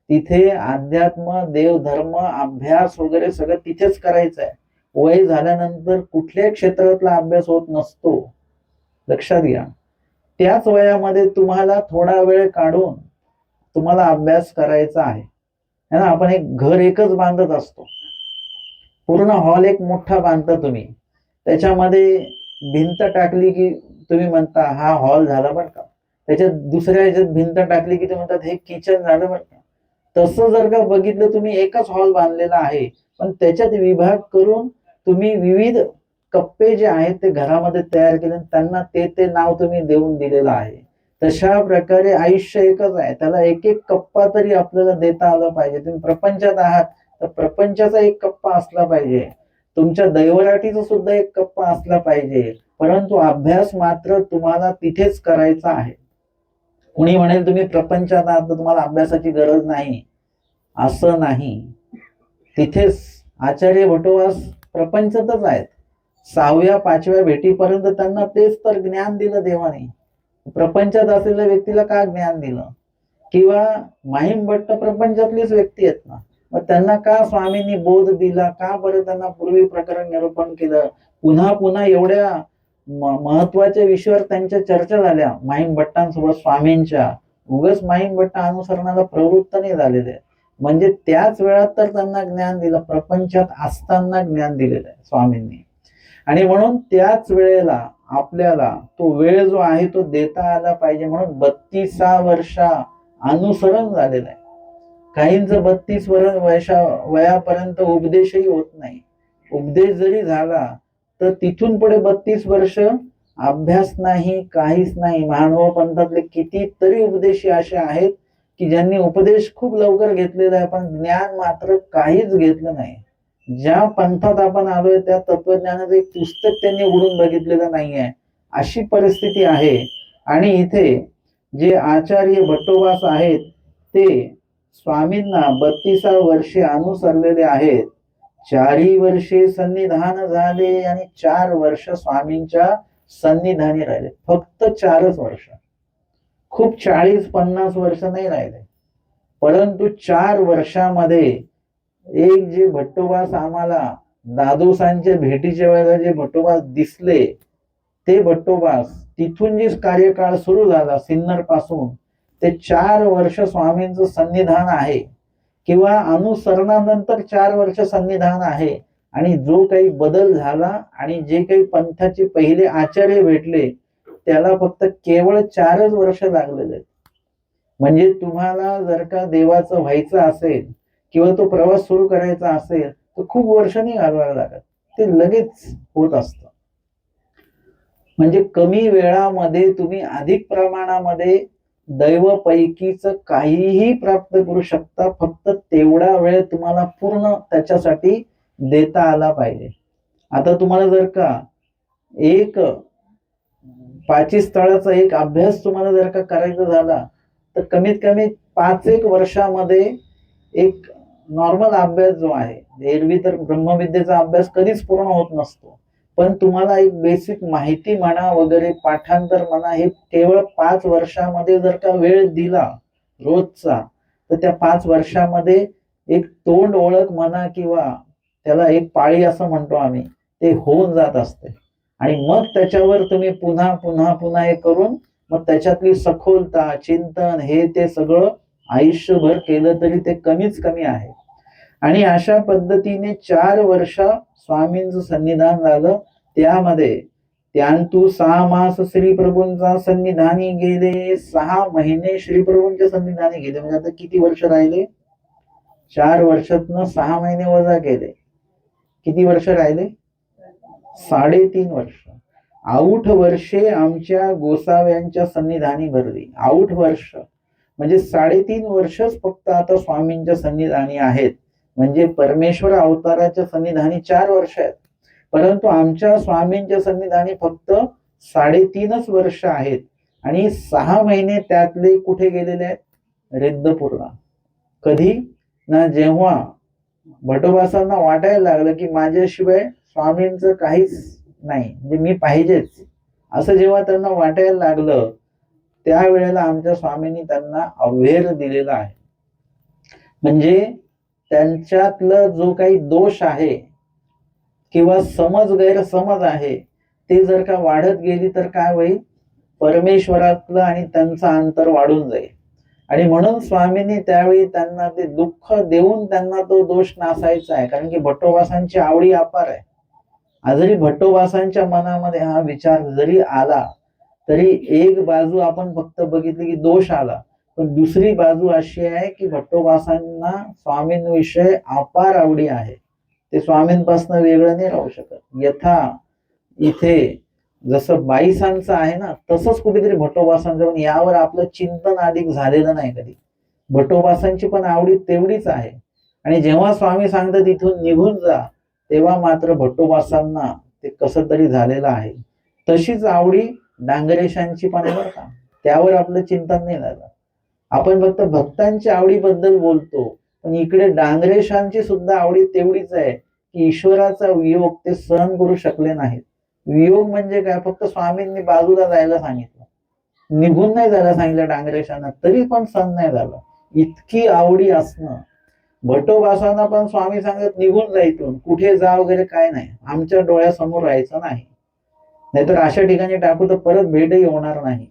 तिथे अध्यात्म, देवधर्म, अभ्यास वगैरे सगळं तिथेच करायचं आहे. वय झाल्यानंतर कुठल्याही क्षेत्रातला अभ्यास होत नसतो, लक्षात घ्या. त्याच वयामध्ये तुम्हाला थोडा वेळ काढून तुम्हाला अभ्यास करायचा आहे ना. आपण एक घर एकच बांधत असतो, पूर्ण हॉल एक मोठा बांधता तुम्ही, त्याच्यामध्ये भिंत टाकली की तुम्ही म्हणता हा हॉल झाला बरं का, त्याच्यात दुसऱ्या ह्याच्यात भिंत टाकली की तुम्ही म्हणतात हे किचन झालं बरं का. तसं जर का बघितलं, तुम्ही एकच हॉल बांधलेला आहे पण त्याच्यात विभाग करून तुम्ही विविध कप्पे जे आहेत ते घरामध्ये तयार केले, त्यांना ते नाव तुम्ही देऊन दिलेलं आहे. तशा प्रकारे आयुष्य एकच आहे, त्याला एक एक कप्पा तरी आपल्याला देता आला पाहिजे. तुम्ही प्रपंचात आहात तर प्रपंचाचा एक कप्पा असला पाहिजे, तुमच्या दैवराटीचा सुद्धा एक कप्पा असला पाहिजे. परंतु अभ्यास मात्र तुम्हाला तिथेच करायचा आहे. कुणी म्हणेल तुम्ही प्रपंचात आहात तर तुम्हाला अभ्यासाची गरज नाही, असं नाही. तिथेच आचार्य भटोबास प्रपंचातच आहेत. 6व्या 5व्या भेटीपर्यंत त्यांना तेच तर ज्ञान दिलं देवाने. प्रपंचात असलेल्या व्यक्तीला का ज्ञान दिलं? किंवा माहीम भट्ट प्रपंचातलीच व्यक्ती आहेत ना, मग त्यांना का स्वामींनी बोध दिला? का बरं त्यांना पूर्वी प्रकरण निरूपण केलं? पुन्हा पुन्हा एवढ्या महत्वाच्या विषयावर त्यांच्या चर्चा झाल्या माहीम भट्टांसोबत स्वामींच्या. उगच माहीम भट्ट अनुसरणाला प्रवृत्त नाही झालेले, म्हणजे त्याच वेळात तर त्यांना ज्ञान दिलं, प्रपंचात असताना ज्ञान दिलेलं आहे स्वामींनी. आणि म्हणून त्याच वेळेला आपल्याला तो वेळ जो आहे तो देता आला पाहिजे. म्हणून 32 वर्ष अनुसरण झालेलं आहे. काहींचं 32 वयापर्यंत उपदेशही होत नाही. उपदेश जरी झाला तर तिथून पुढे 32 वर्ष अभ्यास नाही, काहीच नाही. महानुभाव पंथातले कितीतरी उपदेशी असे आहेत की ज्यांनी उपदेश खूप लवकर घेतलेला आहे पण ज्ञान मात्र काहीच घेतलं नाही. ज्या पंथात आपण आलोय त्या तत्वज्ञानाचं एक पुस्तक त्यांनी उघडून बघितलेलं नाहीये, अशी परिस्थिती आहे. आणि इथे जे आचार्य भट्टोबास आहेत ते स्वामींना 32 वर्षे अनुसरलेले आहेत. 4 वर्षे सन्निधान झाले आणि 4 वर्ष स्वामींच्या सन्निधानी राहिले. फक्त 4च वर्ष, खूप 40-50 वर्ष नाही राहिले. परंतु 4 वर्षामध्ये एक जे भट्टोबास आम्हाला दादोसांच्या भेटीच्या वेळेला जे भट्टोबास दिसले, ते भट्टोबास तिथून जे कार्यकाळ सुरू झाला सिन्नर पासून, ते 4 वर्ष स्वामींचं सन्निधान आहे किंवा अनुसरणानंतर 4 वर्ष सन्निधान आहे. आणि जो काही बदल झाला आणि जे काही पंथाचे पहिले आचार्य भेटले त्याला फक्त केवळ 4च वर्ष लागलेले. म्हणजे तुम्हाला जर का देवाचं व्हायचं असेल किंवा तो प्रवास सुरू करायचा असेल तर खूप वर्ष नाही घालवायला लागत, ते लगेच होत असतं. म्हणजे कमी वेळामध्ये तुम्ही अधिक प्रमाणामध्ये दैवपैकीच काहीही प्राप्त करू शकता. फक्त तेवढा वेळ तुम्हाला पूर्ण त्याच्यासाठी देता आला पाहिजे. आता तुम्हाला जर का एक 5 स्थळाचा एक अभ्यास तुम्हाला जर का करायचा झाला तर कमीत कमी 5-1 वर्षामध्ये एक नॉर्मल अभ्यास जो आहे, एरवी तर ब्रह्मविद्येचा अभ्यास कधीच पूर्ण होत नसतो, पण तुम्हाला एक बेसिक माहिती म्हणा वगैरे पाठांतर म्हणा, हे केवळ 5 वर्षामध्ये जर का वेळ दिला रोजचा तर त्या 5 वर्षामध्ये एक तोंड ओळख म्हणा किंवा त्याला एक पाळी असं म्हणतो आम्ही, ते होऊन जात असते. आणि मग त्याच्यावर तुम्ही पुन्हा पुन्हा पुन्हा हे करून मग त्याच्यातली सखोलता, चिंतन, हे ते सगळं आयुष्यभर केलं तरी ते कमीच कमी आहे. आणि अशा पद्धतीने 4 वर्ष स्वामींचं सन्निधान झालं. त्यामध्ये त्यांतू 6 मास श्रीप्रभूंचा सन्निधानी गेले, 6 महिने श्रीप्रभूंच्या सन्निधानी गेले. म्हणजे आता किती वर्ष राहिले? 4 वर्षातनं 6 महिने वजा केले, किती वर्ष राहिले? 3.5 वर्ष. आऊठ वर्षे आमच्या गोसाव्यांच्या सन्निधानी भरली. आऊठ वर्ष म्हणजे 3.5 वर्षच फक्त आता स्वामींच्या सन्निधानी आहेत. म्हणजे परमेश्वर अवताराच्या सन्निधानी 4 वर्ष आहेत, परंतु आमच्या स्वामींच्या सन्निधानी फक्त 3.5 वर्ष आहेत. आणि 6 महिने त्यातले कुठे गेलेले आहेत? रिद्धपूरला. कधी ना, जेव्हा भटोबासांना वाटायला लागलं की माझ्याशिवाय स्वामींचं काहीच नाही, म्हणजे मी पाहिजेच, असं जेव्हा त्यांना वाटायला लागलं, त्यावेळेला आमच्या स्वामींनी त्यांना अभेर दिलेला आहे. म्हणजे त्यांच्यातलं जो काही दोष आहे किंवा गैरसमज आहे, ते जर का वाढत गेली तर काय होईल? परमेश्वरातलं आणि त्यांचं अंतर वाढून जाईल. आणि म्हणून स्वामींनी त्यावेळी त्यांना ते दुःख देऊन त्यांना तो दोष नासायचा आहे. कारण की भट्टोबासांची आवडी अपार आहे. जरी भट्टोबासांच्या मनामध्ये हा विचार जरी आला तरी एक बाजू आपण फक्त बघितली की दोष आला, पण दुसरी बाजू अशी आहे की भट्टोबासांना स्वामींविषयी अपार आवडी आहे. ते स्वामींपासून वेगळं नाही राहू शकत. यथा इथे जसं बाईसांचं आहे ना, तसंच कुठेतरी भट्टोबासांचं, पण यावर आपलं चिंतन अधिक झालेलं नाही कधी. भट्टोबासांची पण आवडी तेवढीच आहे. आणि जेव्हा स्वामी सांगतात इथून निघून जा, तेव्हा मात्र भट्टोबासांना ते कसं तरी झालेलं आहे. तशीच आवडी डांगरेशांची पण आहे बरं का, त्यावर आपलं चिंतन नाही झालं. आपण फक्त भक्तांच्या आवडीबद्दल बोलतो, पण इकडे डांगरेशांची सुद्धा आवडी तेवढीच आहे की ईश्वराचा वियोग ते सहन करू शकले नाहीत. वियोग म्हणजे काय? फक्त स्वामींनी बाजूला जायला सांगितलं, निघून नाही जायला सांगितलं डांगरेशांना, तरी पण सहन नाही झालं. इतकी आवडी असणं. भट्टोबासांना पण स्वामी सांगत निघून जायतून, कुठे जा वगैरे काय नाही, आमच्या डोळ्यासमोर राहायचं नाही, नाहीतर अशा ठिकाणी टाकू तर परत भेटही होणार नाही.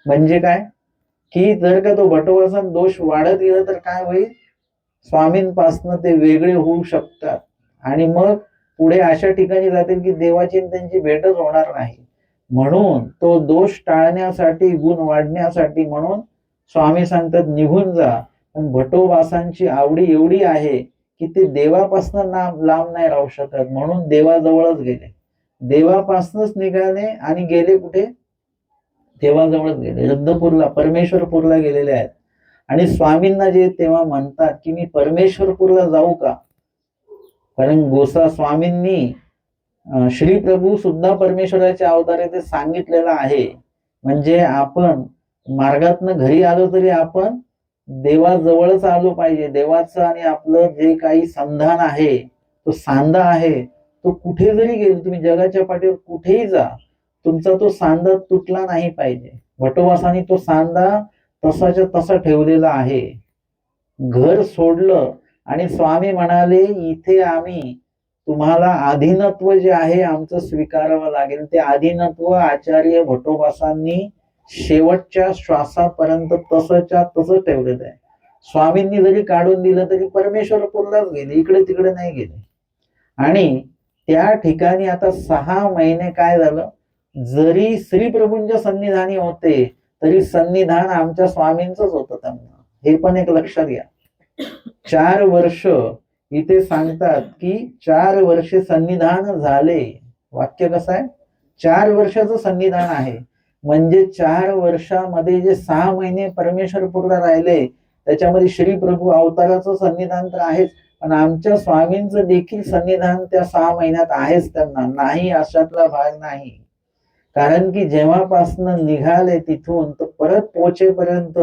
म्हणजे काय की जर का तो भट्टोबाचा दोष वाढत गेला तर काय होईल? स्वामींपासनं ते वेगळे होऊ शकतात आणि मग पुढे अशा ठिकाणी जातील की देवाची त्यांची भेटच होणार नाही. म्हणून तो दोष टाळण्यासाठी, गुण वाढण्यासाठी म्हणून स्वामी सांगतात निघून जा. पण भट्टोबासांची आवडी एवढी आहे की ते देवापासून लांब नाही राहू शकत, म्हणून देवाजवळच गेले. देवापासूनच निघाले आणि गेले कुठे? देवाजवळच गेले, रिद्धपूरला, परमेश्वरपूरला गेलेले आहेत. आणि स्वामींना जे तेव्हा म्हणतात की मी परमेश्वरपूरला जाऊ का? कारण गोसा स्वामींनी श्री प्रभू सुद्धा परमेश्वराचे अवतार आहे ते सांगितलेलं आहे. म्हणजे आपण मार्गातनं घरी आलो तरी आपण देवाजवळच आलो पाहिजे. देवाचं आणि आपलं जे काही संधान आहे, तो सांधा आहे, तो कुठे जरी गेलो, तुम्ही जगाच्या पाठीवर कुठेही जा, तुमचा तो सांधा तुटला नाही पाहिजे. भट्टोबासांनी तो सांधा तसाच्या तसा ठेवलेला आहे. घर सोडलं आणि स्वामी म्हणाले इथे आम्ही तुम्हाला अधीनत्व जे आहे आमचं स्वीकारावं लागेल. ते अधीनत्व आचार्य भट्टोबासांनी शेवटच्या श्वासापर्यंत तसंच्या तसं ठेवलेलं आहे. स्वामींनी जरी काढून दिलं तरी परमेश्वरपूरलाच गेले, इकडे तिकडे नाही गेले. आणि त्या ठिकाणी आता 6 महिने काय झालं, जरी श्री प्रभूंच्या सन्निधानी होते तरी सन्निधान आमच्या स्वामींचंच होतं त्यांना. हे पण एक लक्षात घ्या. 4 वर्ष इथे सांगतात की 4 वर्षे सन्निधान झाले. वाक्य कसं आहे? 4 वर्षाचं सन्निधान आहे. म्हणजे 4 वर्षामध्ये जे 6 महिने परमेश्वरपूरला राहिले त्याच्यामध्ये श्री प्रभू अवताराचं सन्निधान तर आहेच, पण आमच्या स्वामींचं देखील सन्निधान त्या 6 महिन्यात आहेच. त्यांना नाही अशातला भाग नाही. कारण की जेव्हापासनं निघाले तिथून तर परत पोहोचेपर्यंत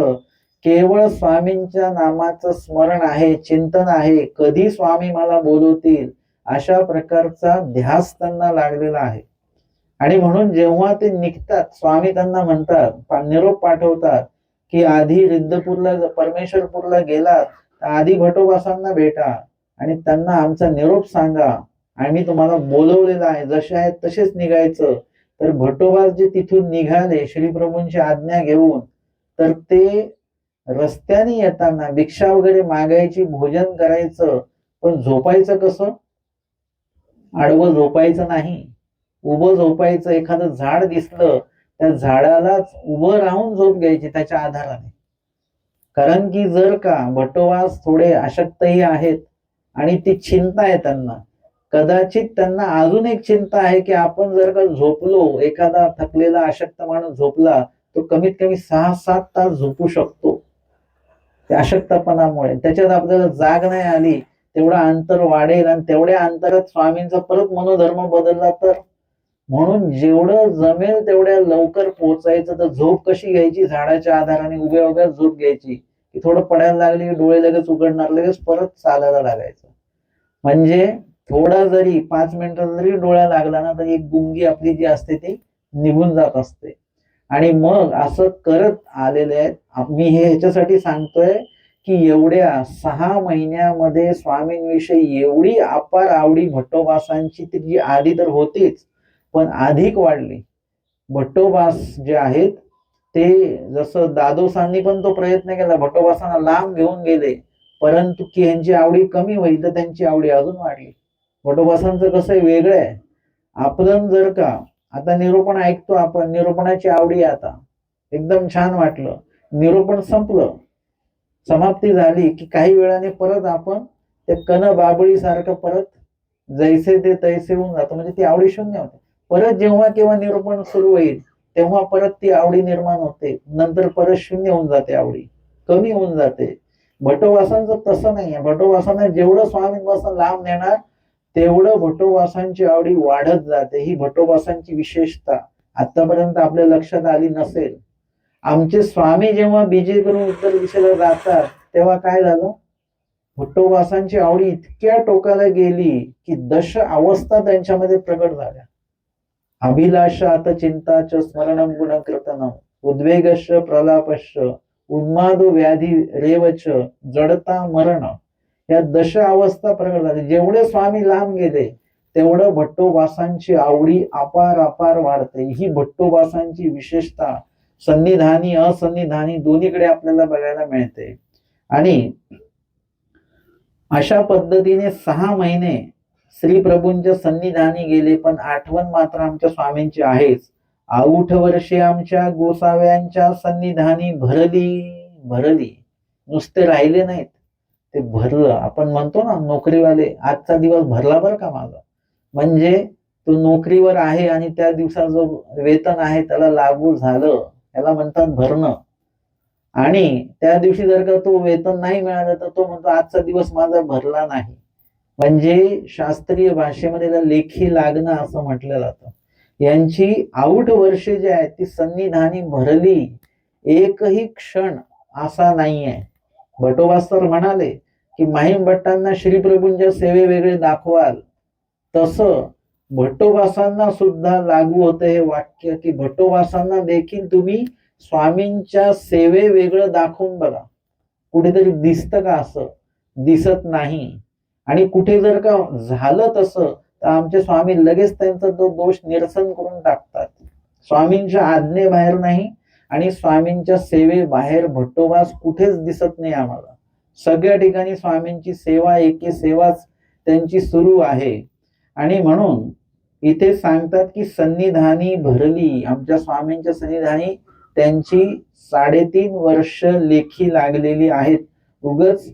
केवळ स्वामींच्या नामाचं स्मरण आहे, चिंतन आहे, कधी स्वामी मला बोलवतील अशा प्रकारचा ध्यास त्यांना लागलेला आहे. आणि म्हणून जेव्हा ते निघतात, स्वामी त्यांना म्हणतात, निरोप पाठवतात की आधी रिद्धपूरला, परमेश्वरपूरला गेलात तर आधी भट्टोबासांना भेटा आणि त्यांना आमचा निरोप सांगा, आम्ही तुम्हाला बोलवलेला आहे, जसे आहेत तसेच निघायचं. तर भट्टोबा जे तिथून निघाले श्रीप्रभूंची आज्ञा घेऊन, तर ते रस्त्याने येताना भिक्षा वगैरे मागायची, भोजन करायचं, पण झोपायचं कसं? आडवं झोपायचं नाही, उभं झोपायचं. एखादं झाड दिसलं त्या झाडालाच उभं राहून झोप घ्यायची त्याच्या आधाराने. कारण की जर का भट्टोबास थोडे अशक्तही आहेत आणि ती चिंता आहे त्यांना, कदाचित त्यांना अजून एक चिंता आहे की आपण जर का झोपलो, एखादा थकलेला अशक्त माणूस झोपला, तो कमीत कमी 6-7 तास झोपू शकतो. त्या अशक्तपणामुळे त्याच्यात आपल्याला जाग नाही आली, तेवढं अंतर वाढेल आणि तेवढ्या अंतरात स्वामींचा परत मनोधर्म बदलला तर. म्हणून जेवढं जमेल तेवढ्या लवकर पोहोचायचं. तर झोप कशी घ्यायची? झाडाच्या आधाराने उभ्या उभ्या झोप घ्यायची, की थोडं पडायला लागली की डोळे लगेच उघडणार, लगेच परत चालायला लागायचं. म्हणजे थोडा जरी 5 मिनिटं जरी डोळा लागला ना, तरी एक गुंगी आपली जी असते ती निघून जात असते. आणि मग असं करत आलेले आहेत. मी हे ह्याच्यासाठी सांगतोय की एवढ्या 6 महिन्यामध्ये स्वामींविषयी एवढी अपार आवडी भट्टोबासांची, जी आधी तर होतीच पण अधिक वाढली. भट्टोबास जे आहेत ते, जसं दादोसांनी पण तो प्रयत्न केला, भट्टोबासांना लांब घेऊन गेले, परंतु की यांची आवडी कमी होईल तर त्यांची आवडी अजून वाढली. भट्टोबासांचं कसं वेगळं आहे. आपण जर का आता निरूपण ऐकतो, आपण निरूपणाची आवडी आता एकदम छान वाटलं, निरूपण संपलं, समाप्ती झाली की काही वेळाने परत आपण त्या कन बाबळी सारखं परत जैसे ते तैसे होऊन जातो. म्हणजे ती आवडी शून्य होते. परत जेव्हा केव्हा निरूपण सुरू होईल तेव्हा परत ती आवडी निर्माण होते, नंतर परत शून्य होऊन जाते, आवडी कमी होऊन जाते. भट्टोबासांचं तसं नाहीये. भट्टोबासांना जेवढं स्वामींपासून लांब नेणार तेवढं भट्टोबासांची आवडी वाढत जाते. ही भट्टोबासांची विशेषता आतापर्यंत आपल्या लक्षात आली नसेल. आमचे स्वामी जेव्हा बीजे करून उत्तर दिशेला जातात तेव्हा काय झालं? भट्टोबासांची आवडी इतक्या टोकाला गेली की दश अवस्था त्यांच्यामध्ये प्रकट झाल्या. अभिलाषात चिंताच स्मरणं गुणकृतनम उद्वेगश्च प्रलापश्च उन्मादो व्याधी रेवच जडता मरण, या दश अवस्था प्रकट झाल्या. जेवढे स्वामी लांब गेले तेवढं भट्टोबासांची आवडी अपार अपार वाढते. ही भट्टोबासांची विशेषता सन्निधानी असन्निधानी दोन्हीकडे आपल्याला बघायला मिळते. आणि अशा पद्धतीने 6 महिने श्री प्रभूंच्या सन्निधानी गेले, पण आठवण मात्र आमच्या स्वामींची आहेच. आऊठ वर्षे आमच्या गोसाव्यांच्या सन्निधानी भरली भरली. नुसते राहिले नाहीत, ते भरलं. आपण म्हणतो ना नोकरीवाले, आजचा दिवस भरला बरं का माझा. म्हणजे तो नोकरीवर आहे आणि त्या दिवसाचं जो वेतन आहे त्याला लागू झालं, त्याला म्हणतात भरणं. आणि त्या दिवशी जर का तो वेतन नाही मिळालं तर तो म्हणतो आजचा दिवस माझा भरला नाही. म्हणजे शास्त्रीय भाषेमध्ये त्याला लेखी लागणं असं म्हटलं जातं. यांची आऊट वर्षे जी आहेत ती सन्निधानी भरली, एकही क्षण असा नाहीये. भट्टोबास तर म्हणाले की माहीम भट्टांना श्रीप्रभूंच्या सेवे वेगळे दाखवाल, तसं भट्टोबासांना सुद्धा लागू होतं हे वाक्य, की भट्टोबासांना देखील तुम्ही स्वामींच्या सेवे वेगळं दाखवून बघा. कुठेतरी दिसतं का? असं दिसत नाही. आणि कुठे जर का झालं तसं तर आमचे स्वामी लगेच त्यांचा तो दोष निरसन करून टाकतात. स्वामींच्या आज्ञेबाहेर नाही आणि स्वामींच्या सेवेबाहेर भट्टोबास कुठेच दिसत नाही आम्हाला. सगळ्या ठिकाणी स्वामींची सेवा, एके सेवाच त्यांची सुरू आहे. आणि म्हणून इथे सांगतात की सन्निधानी भरली. आमच्या स्वामींच्या सन्निधानी त्यांची 3.5 वर्ष लेखी लागलेली आहेत. उगच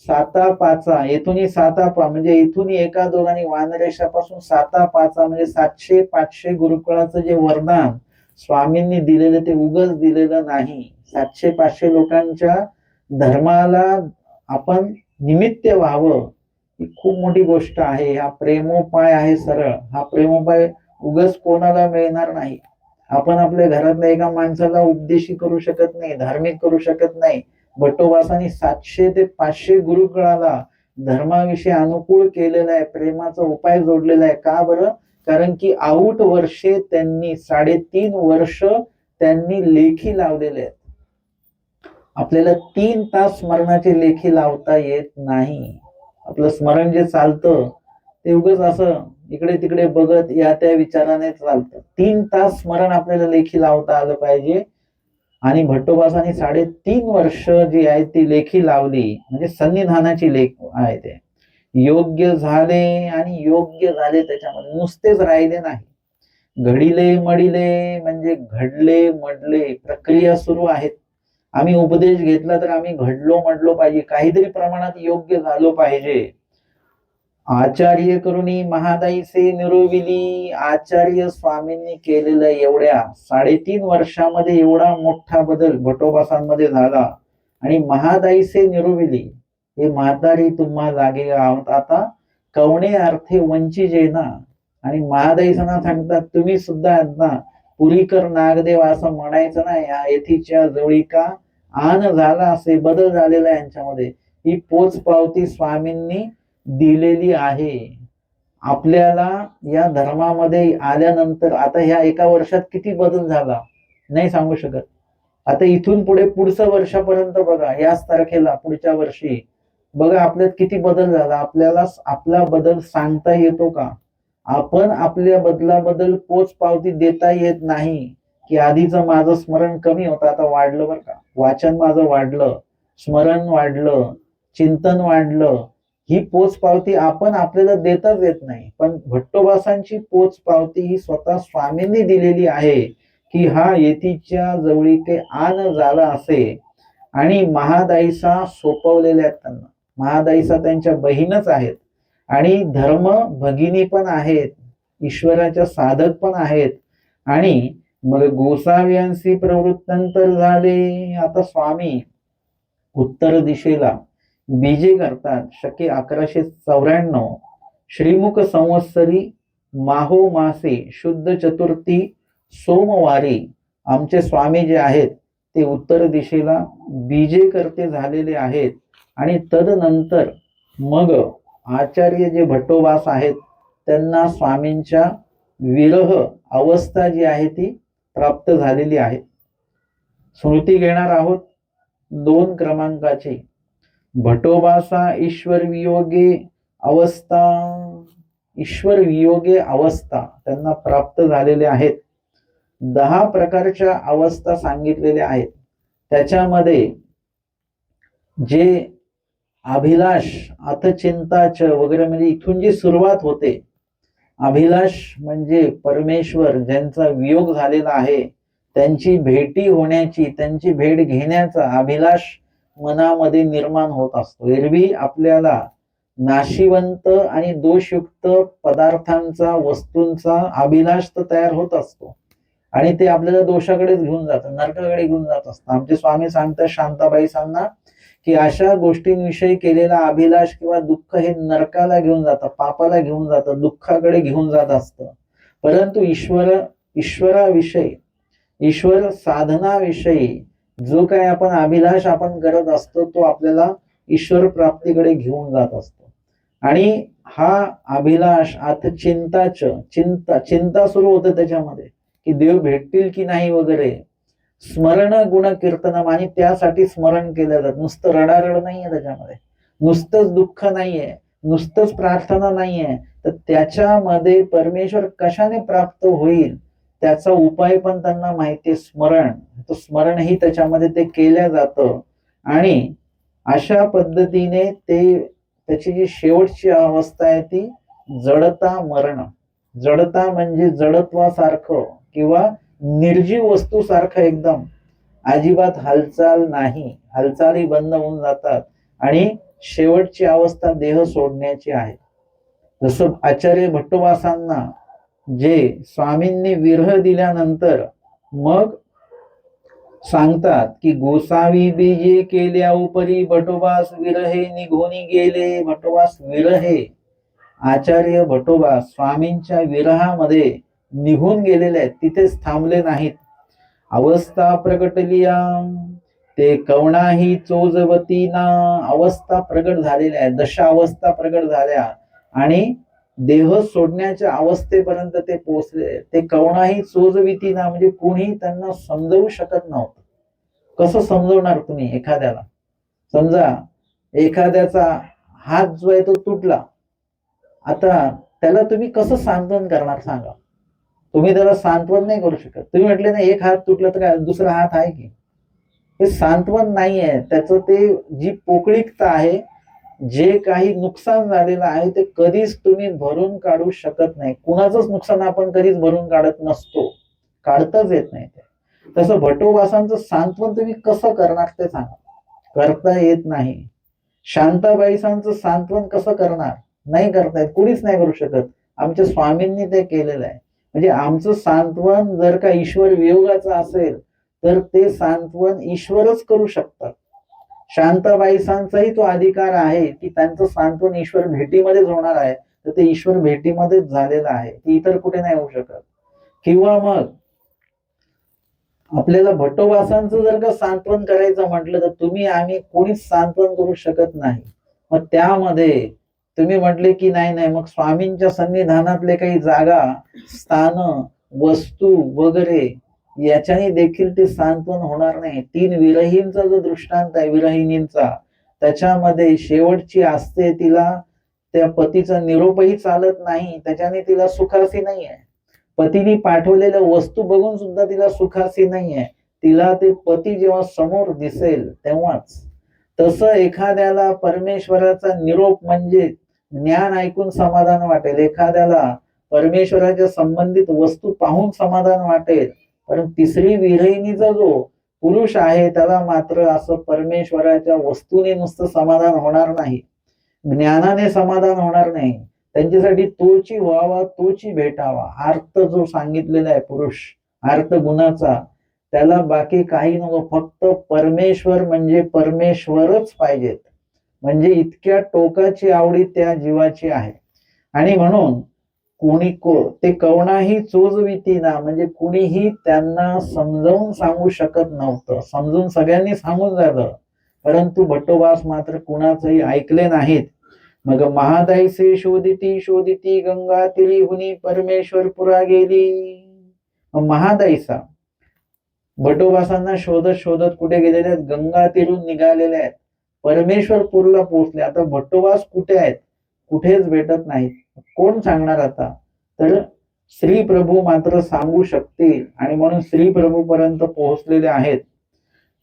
7-5 येथून 7 म्हणजे इथून एका दोघांनी वानरेशापासून 7-5 म्हणजे 700-500 गुरुकुळाचं जे वरदान स्वामींनी दिलेलं ते उगच दिलेलं नाही. 700-500 लोकांच्या धर्माला आपण निमित्त व्हावं, ही खूप मोठी गोष्ट आहे. हा प्रेमोपाय आहे सरळ. हा प्रेमोपाय उगच कोणाला मिळणार नाही. आपण आपल्या घरातल्या एका माणसाला उपदेशी करू शकत नाही, धार्मिक करू शकत नाही. भट्टोबासांनी 700 ते 500 गुरुकुळाला धर्माविषयी अनुकूल केलेला आहे, प्रेमाचा उपाय जोडलेला आहे. का बरं? कारण की आऊट वर्षे त्यांनी 3.5 वर्ष त्यांनी लेखी लावलेले आहेत. आपल्याला 3 तास स्मरणाचे लेखी लावता येत नाही. आपलं स्मरण जे चालतं ते उगाच असं इकडे तिकडे बघत या त्या विचाराने चालतं. 3 तास स्मरण आपल्याला लेखी लावता आलं पाहिजे. आणि भट्टोबासांनी 3.5 वर्ष जी आहे ती लेखी लावली, म्हणजे सन्निधानाची लेख आहे. ते योग्य झाले आणि योग्य झाले, त्याच्यामध्ये नुसतेच राहिले नाही. घडिले मडिले म्हणजे घडले मडले, प्रक्रिया सुरू आहेत. आम्ही उपदेश घेतला तर आम्ही घडलो मडलो पाहिजे, काहीतरी प्रमाणात योग्य झालो पाहिजे. आचार्य करुणी महादाईसे निरोविली. आचार्य स्वामींनी केलेलं एवढ्या 3.5 वर्षामध्ये एवढा मोठा बदल भटोबासांमध्ये झाला. आणि महादाईसे निरोविली, हे म्हातारी तुम्हा जागे आहोत आता, कवणे अर्थे वंचिजे ना. आणि महादाईसांना सांगतात तुम्ही सुद्धा ना पुरीकर नागदेव असं म्हणायचं ना, या येथीच्या जवळिका आन झाला असे बदल झालेला यांच्यामध्ये. ही पोच पावती स्वामींनी दिलेली आहे. आपल्याला या धर्मामध्ये आल्यानंतर आता ह्या 1 वर्षात किती बदल झाला नाही सांगू शकत. आता इथून पुढे पुढचं वर्षापर्यंत बघा, याच तारखेला पुढच्या वर्षी बघा आपल्यात किती बदल झाला. आपल्याला आपला बदल सांगता येतो का? आपण आपल्या बदलाबद्दल पोच पावती देता येत नाही. की आधीचं माझं स्मरण कमी होतं, आता वाढलं बरं का, वाचन माझं वाढलं, स्मरण वाढलं, चिंतन वाढलं. ही पोच पावती आपण आपल्याला देताच येत नाही. पण भट्टोबासांची पोच पावती ही स्वतः स्वामींनी दिलेली आहे. की हा येथीच्या जवळीके आन झाला असे. आणि महादाईसा सोपवलेल्या आहेत त्यांना. महादाईसा त्यांच्या बहीणच आहेत आणि धर्म भगिनी पण आहेत, ईश्वराच्या साधक पण आहेत. आणि मग गोसाव्यांशी प्रवृत्तंतर झाले. आता स्वामी उत्तर दिशेला बीजे करतात. शके 1194 श्रीमुख संवत्सरी माहो मासे शुद्ध चतुर्थी सोमवारी आमचे स्वामी जे आहेत ते उत्तर दिशेला बीजे करते झालेले आहेत. आणि तदनंतर मग आचार्य जे भट्टोबास आहेत त्यांना स्वामींच्या विरह अवस्था जी आहे ती प्राप्त झालेली आहे. स्मृती घेणार आहोत 2 क्रमांकाची. भट्टोबासा ईश्वर वियोगे अवस्था, ईश्वर वियोगे अवस्था त्यांना प्राप्त झालेल्या आहेत. 10 प्रकारच्या अवस्था सांगितलेल्या आहेत. त्याच्यामध्ये जे अभिलाष अथचिंताच वगैरे म्हणजे इथून जी सुरुवात होते, अभिलाष म्हणजे परमेश्वर ज्यांचा वियोग झालेला आहे त्यांची भेटी होण्याची, त्यांची भेट घेण्याचा अभिलाष मनामध्ये निर्माण होत असतो. एरवी आपल्याला नाशिवंत आणि दोषयुक्त पदार्थांचा, वस्तूंचा अभिलाष तर तयार होत असतो आणि ते आपल्याला दोषाकडेच घेऊन जातं, नरकाकडे घेऊन जात असतं. आमचे स्वामी सांगतात शांताबाईसांना की अशा गोष्टींविषयी केलेला अभिलाष किंवा दुःख हे नरकाला घेऊन जातं, पापाला घेऊन जातं, दुःखाकडे घेऊन जात असतं. परंतु ईश्वराविषयी, ईश्वर साधनाविषयी जो काही आपण अभिलाष आपण करत असतो तो आपल्याला ईश्वर प्राप्तीकडे घेऊन जात असतो. आणि हा अभिलाष आता चिंता सुरू होते त्याच्यामध्ये की देव भेटतील की नाही वगैरे. स्मरण गुण कीर्तनम, आणि त्यासाठी स्मरण केलं जात. नुसतं रडारड नाहीये त्याच्यामध्ये, नुसतंच दुःख नाहीये, नुसतंच प्रार्थना नाहीये. तर त्याच्यामध्ये परमेश्वर कशाने प्राप्त होईल त्याचा उपाय पण त्यांना माहितीये, स्मरण. तो स्मरणही त्याच्यामध्ये ते केलं जातं. आणि अशा पद्धतीने ते त्याची जी शेवटची अवस्था आहे ती जडता मरण. जडता म्हणजे जडत्वासारखं किंवा निर्जीव वस्तू सारखं, एकदम अजिबात हालचाल नाही, हालचाली बंद होऊन जातात. आणि शेवटची अवस्था देह सोडण्याची आहे. जसं आचार्य भट्टोबासांना जे स्वामींनी विरह दिल्यानंतर मग सांगतात की गोसावी बीजे केल्या उपरी भटोबास विरहे निघोनी गेले. भटोबास विरहे, आचार्य भट्टोबा स्वामींच्या विरहामध्ये निघून गेलेले आहेत, तिथेच थांबले नाहीत. अवस्था प्रगटलिया ते कवणाही चोजवती ना. अवस्था प्रगट झालेल्या आहेत, 10 अवस्था प्रगट झाल्या आणि देह सोडण्याच्या अवस्थेपर्यंत ते पोहोचले. ते कवणाही चोजविती ना म्हणजे कोणी त्यांना समजवू शकत नव्हतं. कसं समजवणार तुम्ही एखाद्याला? समजा एखाद्याचा हात जो आहे तो तुटला, आता त्याला तुम्ही कसं सांत्वन करणार सांगा? तुम्ही त्याला सांत्वन नाही करू शकत. तुम्ही म्हटले ना एक हात तुटला तर काय दुसरा हात आहे की? हे सांत्वन नाहीये. त्याचं ते जी पोकळीकता आहे, जे काही नुकसान झालेलं आहे ते कधीच तुम्ही भरून काढू शकत नाही. कुणाचंच नुकसान आपण कधीच भरून काढत नसतो, काढताच येत नाही ते. तसं भट्टोबासांचं सांत्वन तुम्ही कसं करणार ते सांगा? करता येत नाही. शांताबाईसांचं सांत्वन कसं करणार? नाही करतायत, कुणीच नाही करू शकत. आमच्या स्वामींनी ते केलेलं आहे. म्हणजे आमचं सांत्वन जर का ईश्वर वियोगाचं असेल तर ते सांत्वन ईश्वरच करू शकतात. शांताबाईसांचाही तो अधिकार आहे की त्यांचं सांत्वन ईश्वर भेटीमध्येच होणार आहे, तर ते ईश्वर भेटीमध्येच झालेलं आहे, ते इतर कुठे नाही होऊ शकत. किंवा मग आपल्याला भट्टोबासांचं जर का सांत्वन करायचं म्हटलं तर तुम्ही आम्ही कोणीच सांत्वन करू शकत नाही. मग त्यामध्ये तुम्ही म्हटले की नाही नाही, मग स्वामींच्या सन्निधानातले काही जागा, स्थान, वस्तू वगैरे याच्याने देखील ते सांत्वन होणार नाही. 3 विरहींचा जो दृष्टांत आहे विरहिणींचा, त्याच्यामध्ये शेवटची असते तिला त्या पतीचा निरोपही चालत नाही, त्याच्याने तिला सुखासी नाही आहे. पतीने पाठवलेल्या वस्तू बघून सुद्धा तिला सुखासी नाहीये, तिला ते पती जेव्हा समोर दिसेल तेव्हाच. तसं एखाद्याला परमेश्वराचा निरोप म्हणजे ज्ञान ऐकून समाधान वाटेल, एखाद्याला परमेश्वराच्या संबंधित वस्तू पाहून समाधान वाटेल, पण तिसरी विरहिणीचा जो पुरुष आहे त्याला मात्र असं परमेश्वराच्या वस्तूने नुसतं समाधान होणार नाही, ज्ञानाने समाधान होणार नाही. त्यांच्यासाठी तोची व्हावा, तोची भेटावा. आर्त जो सांगितलेला आहे पुरुष, आर्त गुणाचा, त्याला बाकी काही नको, फक्त परमेश्वर म्हणजे परमेश्वरच पाहिजेत. म्हणजे इतक्या टोकाची आवडी त्या जीवाची आहे. आणि म्हणून कोणी ते कवणाही चोजविती ना, म्हणजे कुणीही त्यांना समजावून सांगू शकत नव्हतं. समजून सगळ्यांनी सांगून झालं, परंतु भट्टोबास मात्र कुणाचंही ऐकले नाहीत. मग महादाईसे शोधिती शोधिती गंगा तिरी हुनी परमेश्वर पुरा गेली. महादाईसा भट्टोबासांना शोधत शोधत कुठे गेलेले आहेत? गंगा तीरून निघालेले आहेत, परमेश्वरपूरला पोहोचले. आता भट्टोबास कुठे आहेत? कुठेच भेटत नाहीत. कोण सांगणार आता? तर श्री प्रभू मात्र सांगू शकतील, आणि म्हणून श्री प्रभू पर्यंत पोहोचलेले आहेत.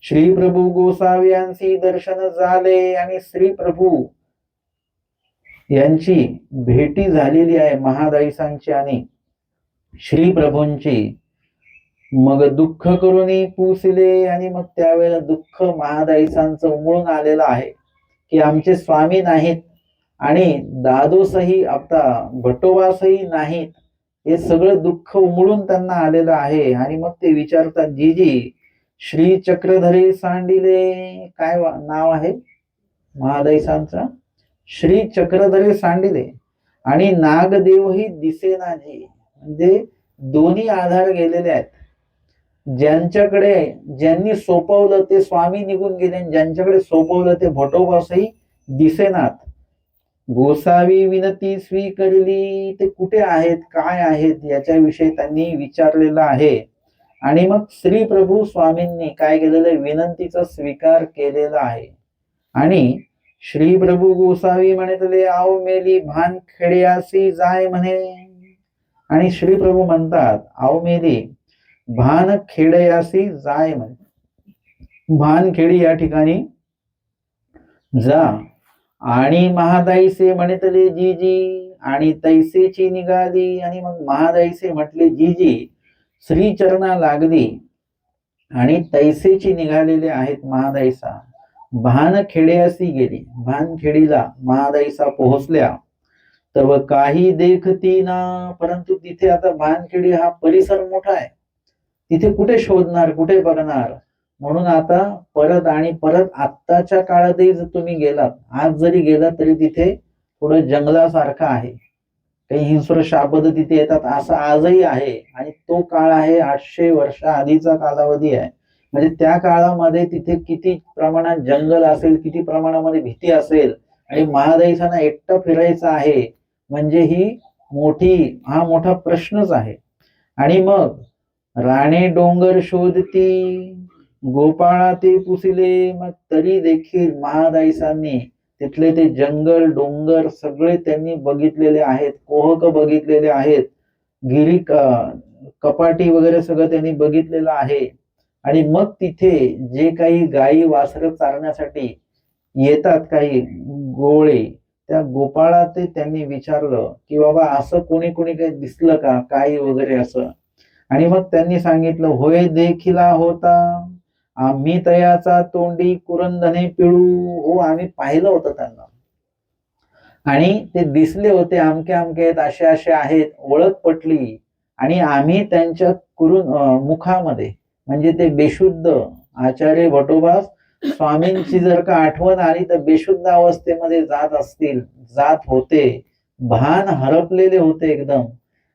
श्री प्रभू गोसाव्यांशी दर्शन झाले आणि श्री प्रभू यांची भेटी झालेली आहे महादाईसांची आणि श्री प्रभूंची. मग दुःख करून पुसले, आणि मग त्यावेळेला दुःख महादाईसांचं उमळून आलेलं आहे की आमचे स्वामी नाहीत आणि दादोसही आता भट्टोबासही नाहीत. हे सगळं दुःख उमळून त्यांना आलेलं आहे. आणि मग ते विचारतात, जीजी श्री चक्रधरे सांडिले, काय नाव आहे महादाईसांचा? श्री चक्रधरे सांडिले. आणि नागदेवही दिसेनाजी, म्हणजे दोन्ही आधार गेलेले आहेत. ज्यांच्याकडे ज्यांनी सोपवलं ते स्वामी निघून गेले, ज्यांच्याकडे सोपवलं ते भट्टोबासही दिसेनात. गोसावी विनती स्वीकारली, ते कुठे आहेत, काय आहेत याच्याविषयी त्यांनी विचारलेलं आहे. आणि मग श्री प्रभू स्वामींनी काय केलेलं आहे? विनंतीचा स्वीकार केलेला आहे. आणि श्री प्रभू गोसावी म्हणतले, आव मेली भान खेड्यासी जाय म्हणे. आणि श्री प्रभू म्हणतात, आव मेली भान खेड्यासी जाय म्हणे. भानखेडी या ठिकाणी जा. आणि महादाईसे म्हणतले, जीजी, आणि तैसेची निघाली. आणि मग महादाईसे म्हटले, जीजी, श्री चरणा लागली आणि तैसेची निघालेले आहेत महादाईसा. भानखेड्यासी गेली, भानखेडीला महादाईसा पोहोचल्या. तर काही देखती ना, परंतु तिथे आता भानखेडी हा परिसर मोठा आहे, तिथे कुठे शोधणार, कुठे बघणार. म्हणून आता परत आणि परत आत्ताच्या काळातही जर तुम्ही गेलात, आज जरी गेलात तरी तिथे थोडं जंगलासारखं आहे, काही हिंस्र शाबद तिथे येतात, असं आजही आहे. आणि तो काळ आहे 800 वर्ष आधीचा कालावधी आहे. म्हणजे त्या काळामध्ये तिथे किती प्रमाणात जंगल असेल, किती प्रमाणामध्ये भीती असेल. आणि महादाईसांना एकटं फिरायचं आहे म्हणजे हा मोठा प्रश्नच आहे. आणि मग राणे डोंगर शोधती, गोपाळा ते पुसिले. मग तरी देखील महादाईसांनी तिथले ते जंगल डोंगर सगळे त्यांनी बघितलेले आहेत, कोहक बघितलेले आहेत, गिरी कपाटी वगैरे सगळं त्यांनी बघितलेलं आहे. आणि मग तिथे जे काही गायी वासरं चारण्यासाठी येतात काही गोळे, त्या गोपाळा ते त्यांनी विचारलं की बाबा असं कोणी काही दिसलं का, काही वगैरे असं. आणि मग त्यांनी सांगितलं, होय देखिला होता आम्ही तयाचा तोंडी कुरंदने पिळू. हो, आम्ही पाहिलं होतं त्यांना. आणि ते दिसले होते, अमके अमके आहेत, असे असे आहेत, ओळख पटली. आणि आम्ही त्यांच्या मुखामध्ये, म्हणजे ते बेशुद्ध आचार्य भटोबा स्वामींची जर का आठवण आली तर बेशुद्ध अवस्थेमध्ये जात असतील, जात होते, भान हरपलेले होते एकदम.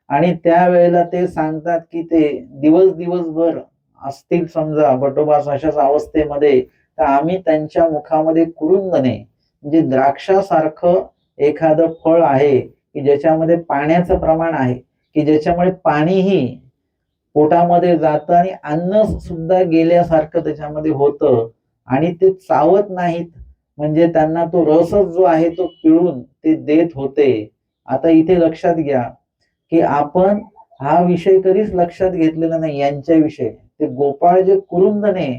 आणि त्यावेळेला ते सांगतात की ते दिवसभर असतील समजा भटोबास अशाच अवस्थेमध्ये, तर आम्ही त्यांच्या मुखामध्ये कुरुंदने, म्हणजे द्राक्षासारखं एखादं फळ आहे की ज्याच्यामध्ये पाण्याचं प्रमाण आहे, की ज्याच्यामुळे पाणीही पोटामध्ये जातं आणि अन्न सुद्धा गेल्यासारखं त्याच्यामध्ये होतं, आणि ते चावत नाहीत, म्हणजे त्यांना तो रसच जो आहे तो पिळून ते देत होते. आता इथे लक्षात घ्या की आपण हा विषय कधीच लक्षात घेतलेला नाही यांच्याविषयी. ते गोपाळ जे कुरुंदने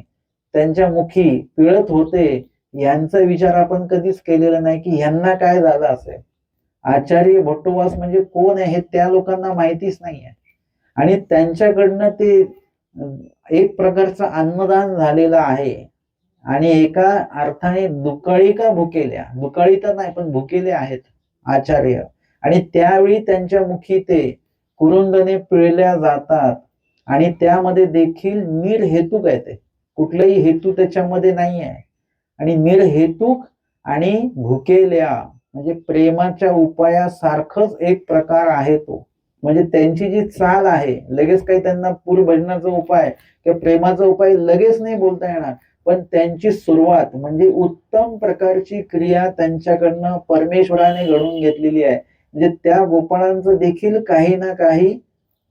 त्यांच्या मुखी पिळत होते यांचा विचार आपण कधीच केलेला नाही की यांना काय झालं असेल. आचार्य भट्टोबास म्हणजे कोण आहे हे त्या लोकांना माहितीच नाहीये. आणि त्यांच्याकडनं ते एक प्रकारचं अन्नदान झालेलं आहे. आणि एका अर्थाने दुकाळी का भुकेल्या, दुकाळी तर नाही पण भुकेले आहेत आचार्य. आणि त्यावेळी त्यांच्या मुखी ते कुरुंदने पिळल्या जातात, आणि त्यामध्ये देखील निर्हेतुक आहे, ते कुठलाही हेतू त्याच्यामध्ये नाही आहे. आणि निर्हेतुक आणि भुकेल्या म्हणजे प्रेमाच्या उपायासारखंच एक प्रकार आहे तो. म्हणजे त्यांची जी चाल आहे, लगेच काही त्यांना भजनाचा उपाय किंवा प्रेमाचा उपाय लगेच नाही बोलता येणार, पण त्यांची सुरुवात म्हणजे उत्तम प्रकारची क्रिया त्यांच्याकडनं परमेश्वराने घडून घेतलेली आहे. म्हणजे त्या गोपाळांचं देखील काही ना काही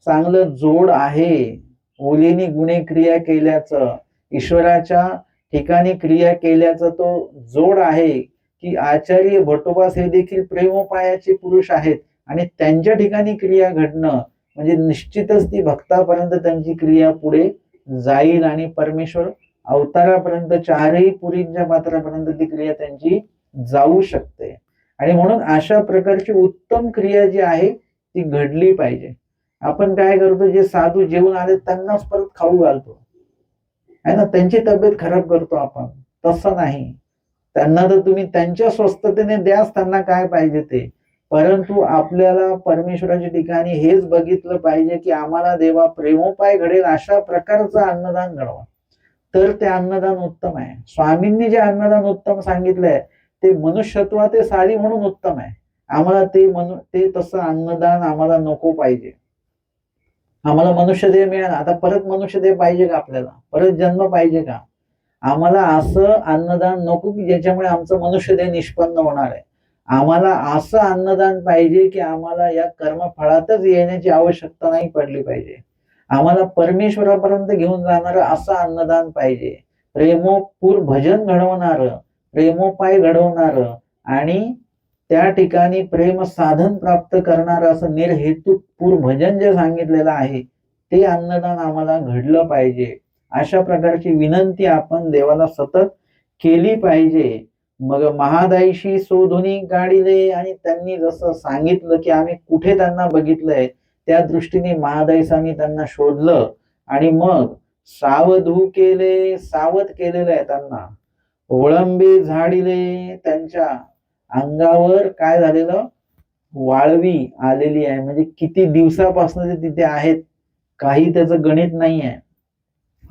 चांगलं जोड आहे. ओलीनी गुणे क्रिया केल्याचं, ईश्वराच्या ठिकाणी क्रिया केल्याचा तो जोड आहे. की आचार्य भट्टोबास हे देखील प्रेमोपायाचे पुरुष आहेत, आणि त्यांच्या ठिकाणी क्रिया घडणं म्हणजे निश्चितच ती भक्तापर्यंत त्यांची क्रिया पुढे जाईल, आणि परमेश्वर अवतारापर्यंत, चारही पुरींच्या पात्रापर्यंत ती क्रिया त्यांची जाऊ शकते. आणि म्हणून अशा प्रकारची उत्तम क्रिया जी आहे ती घडली पाहिजे. आपण काय करतो, जे साधू जेवून आले त्यांनाच परत खाऊ घालतो आहे ना, त्यांची तब्येत खराब करतो आपण. तसं नाही, त्यांना तर तुम्ही त्यांच्या स्वस्थतेने द्याच त्यांना काय पाहिजे ते. परंतु आपल्याला परमेश्वराच्या ठिकाणी हेच बघितलं पाहिजे की आम्हाला देवा प्रेमोपाय घडेल अशा प्रकारचं अन्नदान घडवा, तर ते अन्नदान उत्तम आहे. स्वामींनी जे अन्नदान उत्तम सांगितलंय ते मनुष्यत्वाचे सारी म्हणून उत्तम आहे. आम्हाला ते तसं अन्नदान आम्हाला नको पाहिजे. आम्हाला मनुष्यदेह मिळाला, आता परत मनुष्यदेह पाहिजे का आपल्याला, परत जन्म पाहिजे का? आम्हाला असं अन्नदान नको की ज्याच्यामुळे आमचं मनुष्यदेह निष्पन्न होणार आहे. आम्हाला असं अन्नदान पाहिजे की आम्हाला या कर्मफळातच येण्याची आवश्यकता नाही पडली पाहिजे. आम्हाला परमेश्वरापर्यंत घेऊन जाणारं असं अन्नदान पाहिजे. प्रेमोपूर भजन घडवणारं, प्रेमोपाय घडवणारं, आणि त्या ठिकाणी प्रेम साधन प्राप्त करणारं असं निर्हेतुक पूर भजन जे सांगितलेलं आहे ते अन्नदान आम्हाला घडलं पाहिजे. अशा प्रकारची विनंती आपण देवाला सतत केली पाहिजे. मग महादाईशी शोधुनी गाडिले, आणि त्यांनी जसं सांगितलं की आम्ही कुठे त्यांना बघितलंय त्या दृष्टीने महादाईसांनी त्यांना शोधलं, आणि मग सावधू केले, सावध केलेलं आहे त्यांना. ओळंबे झाडिले, त्यांच्या अंगावर काय झालेलं, वाळवी आलेली आहे. म्हणजे किती दिवसापासून ते तिथे आहेत, काही त्याचं गणित नाही आहे.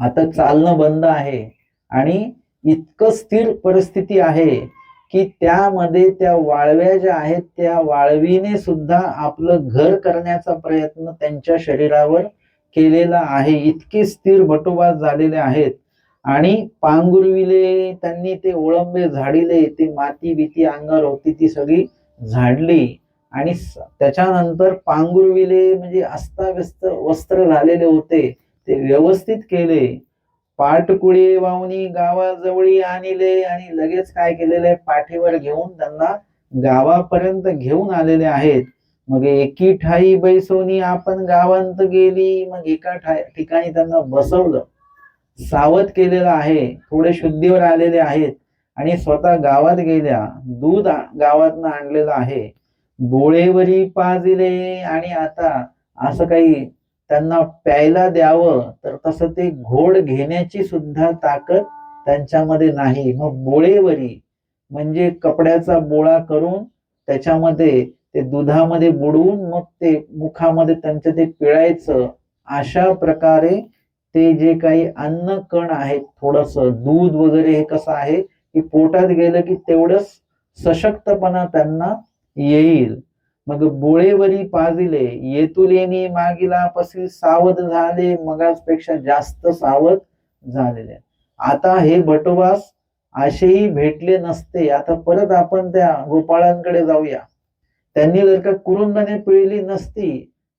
आता चालणं बंद आहे, आणि इतकं स्थिर परिस्थिती आहे की त्यामध्ये त्या वाळव्या ज्या आहेत त्या वाळवीने सुद्धा आपलं घर करण्याचा प्रयत्न त्यांच्या शरीरावर केलेला आहे. इतके स्थिर भटोबा झालेले आहेत. आणि पांघुरविले, त्यांनी ते ओळंबे झाडिले, ती माती भीती अंगावर होती ती सगळी झाडली, आणि त्याच्यानंतर पांघुरविले म्हणजे अस्ताव्यस्त वस्त्र झालेले होते ते व्यवस्थित केले. पाटकुळे वावणी गावाजवळी आणले, आणि लगेच काय केलेलं आहे, पाठीवर घेऊन त्यांना गावापर्यंत घेऊन आलेले आहेत. मग एकी ठाई बैसोनी आपण गावांत गेली, मग एका ठिकाणी त्यांना बसवलं, सावध केलेलं आहे, थोडे शुद्धीवर आलेले आहेत, आणि स्वतः गावात गेल्या. दूध गावातनं आणलेलं आहे, बोळेवरी पाजिले, आणि आता असं काही त्यांना प्यायला द्यावं तर तसं ते घोड घेण्याची सुद्धा ताकद त्यांच्यामध्ये नाही. मग बोळेवरी म्हणजे कपड्याचा बोळा करून त्याच्यामध्ये ते दुधामध्ये बुडवून मग ते मुखामध्ये त्यांचं ते पिळायचं. अशा प्रकारे ते जे काही अन्न कण आहेत, थोडस दूध वगैरे हे कसं आहे की पोटात गेलं की तेवढंच सशक्तपणा त्यांना येईल. मग बोळेवरी पाजिले येतुलेनी मागिला पसी सावध झाले, मगासपेक्षा जास्त सावध झालेले. आता हे भटोबास असेही भेटले नसते. आता परत आपण त्या गोपाळांकडे जाऊया. त्यांनी जर का कुरुंदने पिळली नसती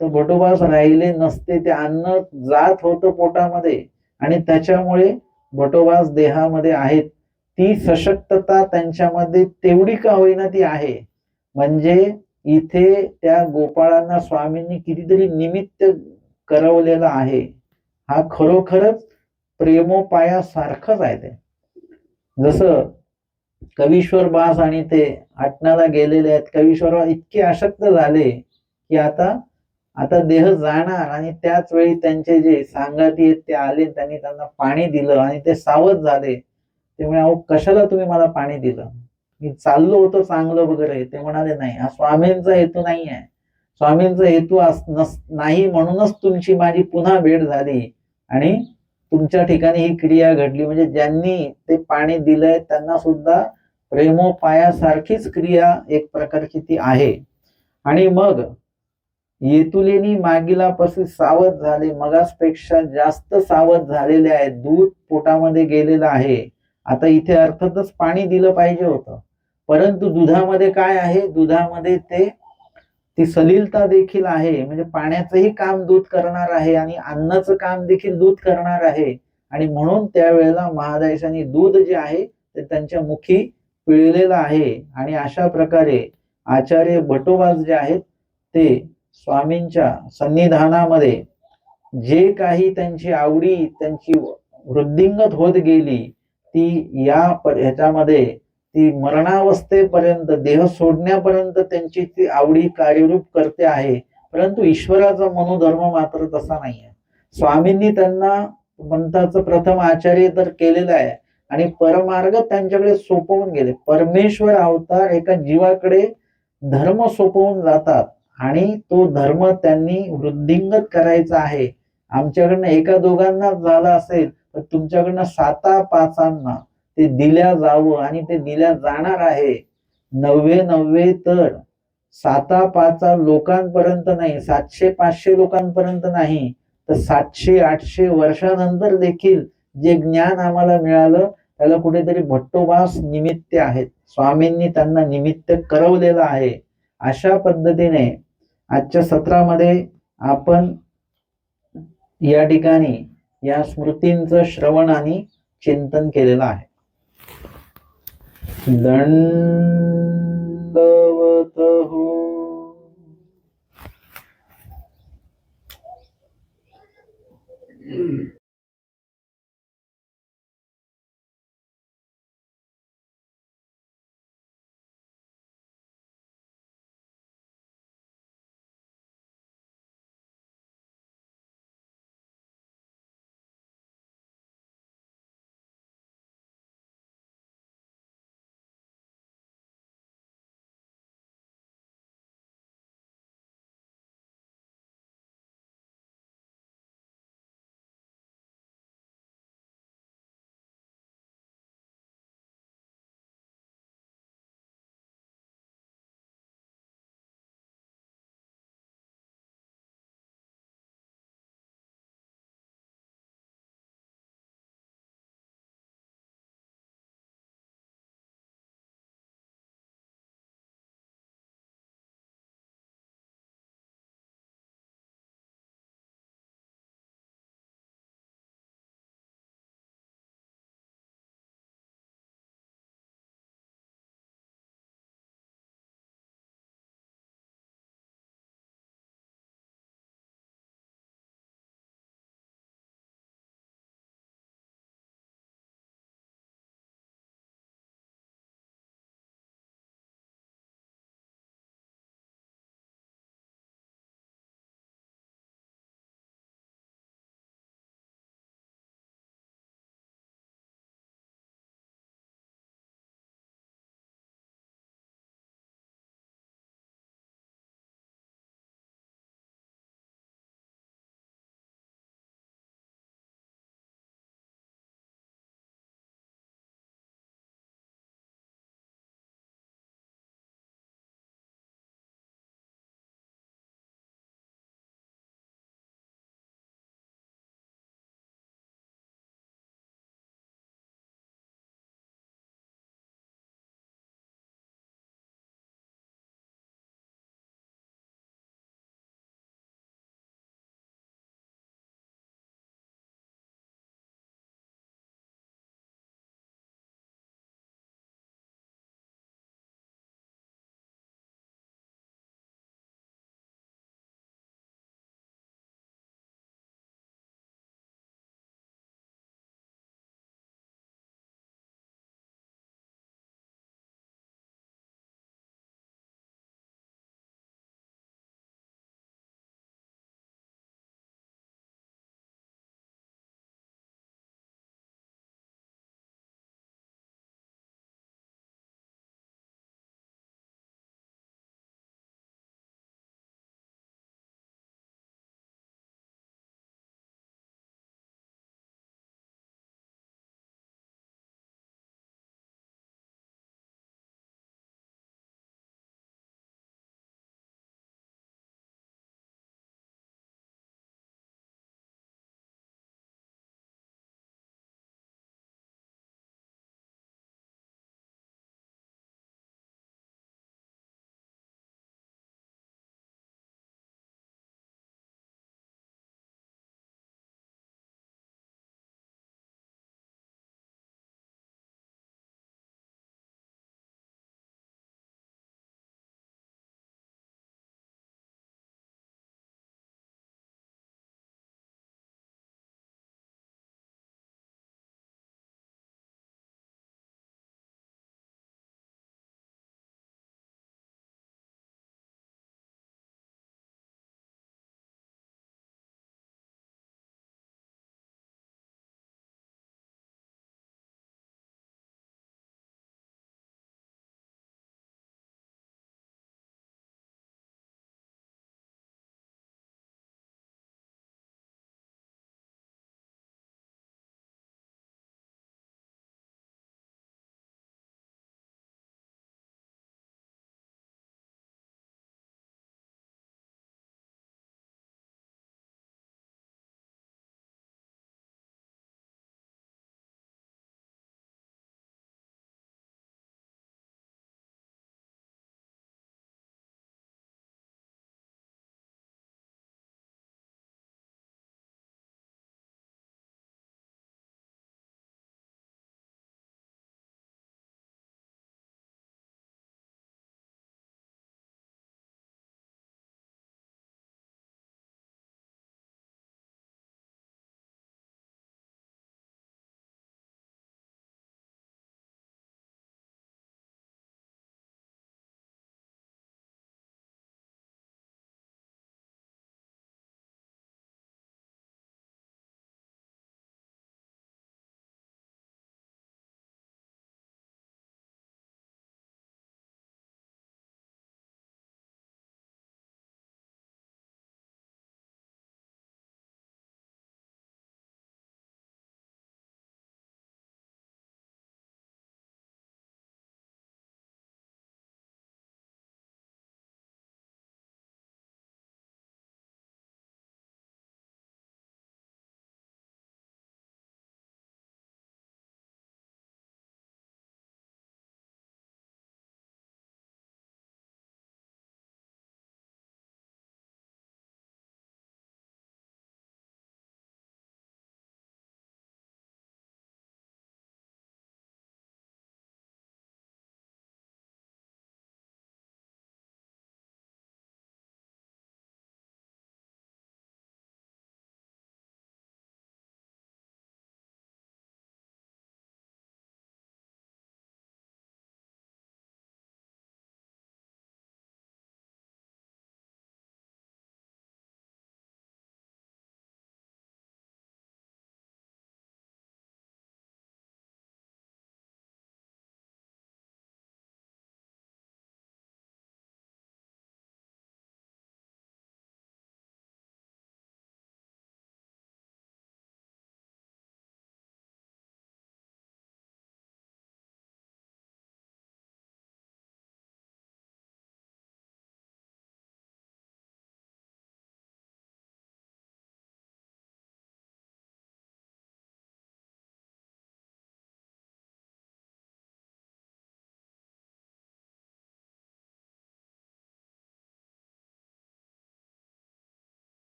तर भटोबास राहिले नसते. ते अन्न जात होतं पोटामध्ये आणि त्याच्यामुळे भटोबास देहामध्ये आहेत. ती सशक्तता त्यांच्यामध्ये तेवढी का होईना ती आहे. म्हणजे इथे त्या गोपाळांना स्वामींनी कितीतरी निमित्त करवलेलं आहे. हा खरोखरच प्रेमोपायासारखंच आहे. ते जसं कवीश्वर बास आणि ते आटण्याला गेलेले आहेत. कवीश्वर इतके अशक्त झाले की आता देह जाणार आणि त्याच वेळी त्यांचे जे सांगाती आहेत ते आले, त्यांनी त्यांना पाणी दिलं आणि ते सावध झाले. ते म्हणे, अहो कशाला तुम्ही मला पाणी दिलं, मी चाललो होतो चांगलं वगैरे. ते म्हणाले, नाही, हा स्वामींचा हेतू नाही आहे. स्वामींचा हेतू नाही म्हणूनच तुमची माझी पुन्हा भेट झाली आणि तुमच्या ठिकाणी ही क्रिया घडली. म्हणजे ज्यांनी ते पाणी दिलंय त्यांना सुद्धा प्रेमोपायासारखीच क्रिया एक प्रकारची ती आहे. आणि मग येतुलेनी मागीला पसी सावध झाले, मगासपेक्षा जास्त सावध झालेले आहेत. दूध पोटामध्ये गेलेलं आहे. आता इथे अर्थातच पाणी दिलं पाहिजे होतं, परंतु दुधामध्ये काय आहे, दुधामध्ये ती सलिलता देखील आहे. म्हणजे पाण्याचंही काम दूध करणार आहे आणि अन्नाचं काम देखील दूध करणार आहे. आणि म्हणून त्यावेळेला महादायसांनी दूध जे आहे ते त्यांच्या मुखी पिळलेलं आहे. आणि अशा प्रकारे आचार्य भटोबास जे आहेत ते स्वामींच्या सन्निधानामध्ये जे काही त्यांची आवडी त्यांची वृद्धिंगत होत गेली, ती ह्याच्यामध्ये ती मरणावस्थेपर्यंत, देह सोडण्यापर्यंत त्यांची ती आवडी कार्यरूप करते आहे. परंतु ईश्वराचा मनोधर्म मात्र तसा नाही आहे. स्वामींनी त्यांना पंथाचं प्रथम आचार्य तर केलेलं आहे आणि परमार्ग त्यांच्याकडे सोपवून गेले. परमेश्वर अवतार एका जीवाकडे धर्म सोपवून जातात आणि तो धर्म त्यांनी वृद्धिंगत करायचा आहे. आमच्याकडनं एका दोघांना झाला असेल तर तुमच्याकडनं 7-5 ते दिल्या जावं आणि ते दिल्या जाणार आहे. 99 तर 7-5 लोकांपर्यंत नाही, 700-500 लोकांपर्यंत नाही, तर 700-800 वर्षानंतर देखील जे ज्ञान आम्हाला मिळालं त्याला कुठेतरी भट्टोबास निमित्त आहेत. स्वामींनी त्यांना निमित्त करवलेलं आहे. अशा पद्धतीने आजच्या सत्रामध्ये आपण या ठिकाणी या स्मृतींचं श्रवण आणि चिंतन केलेलं आहे. दंडवत हो.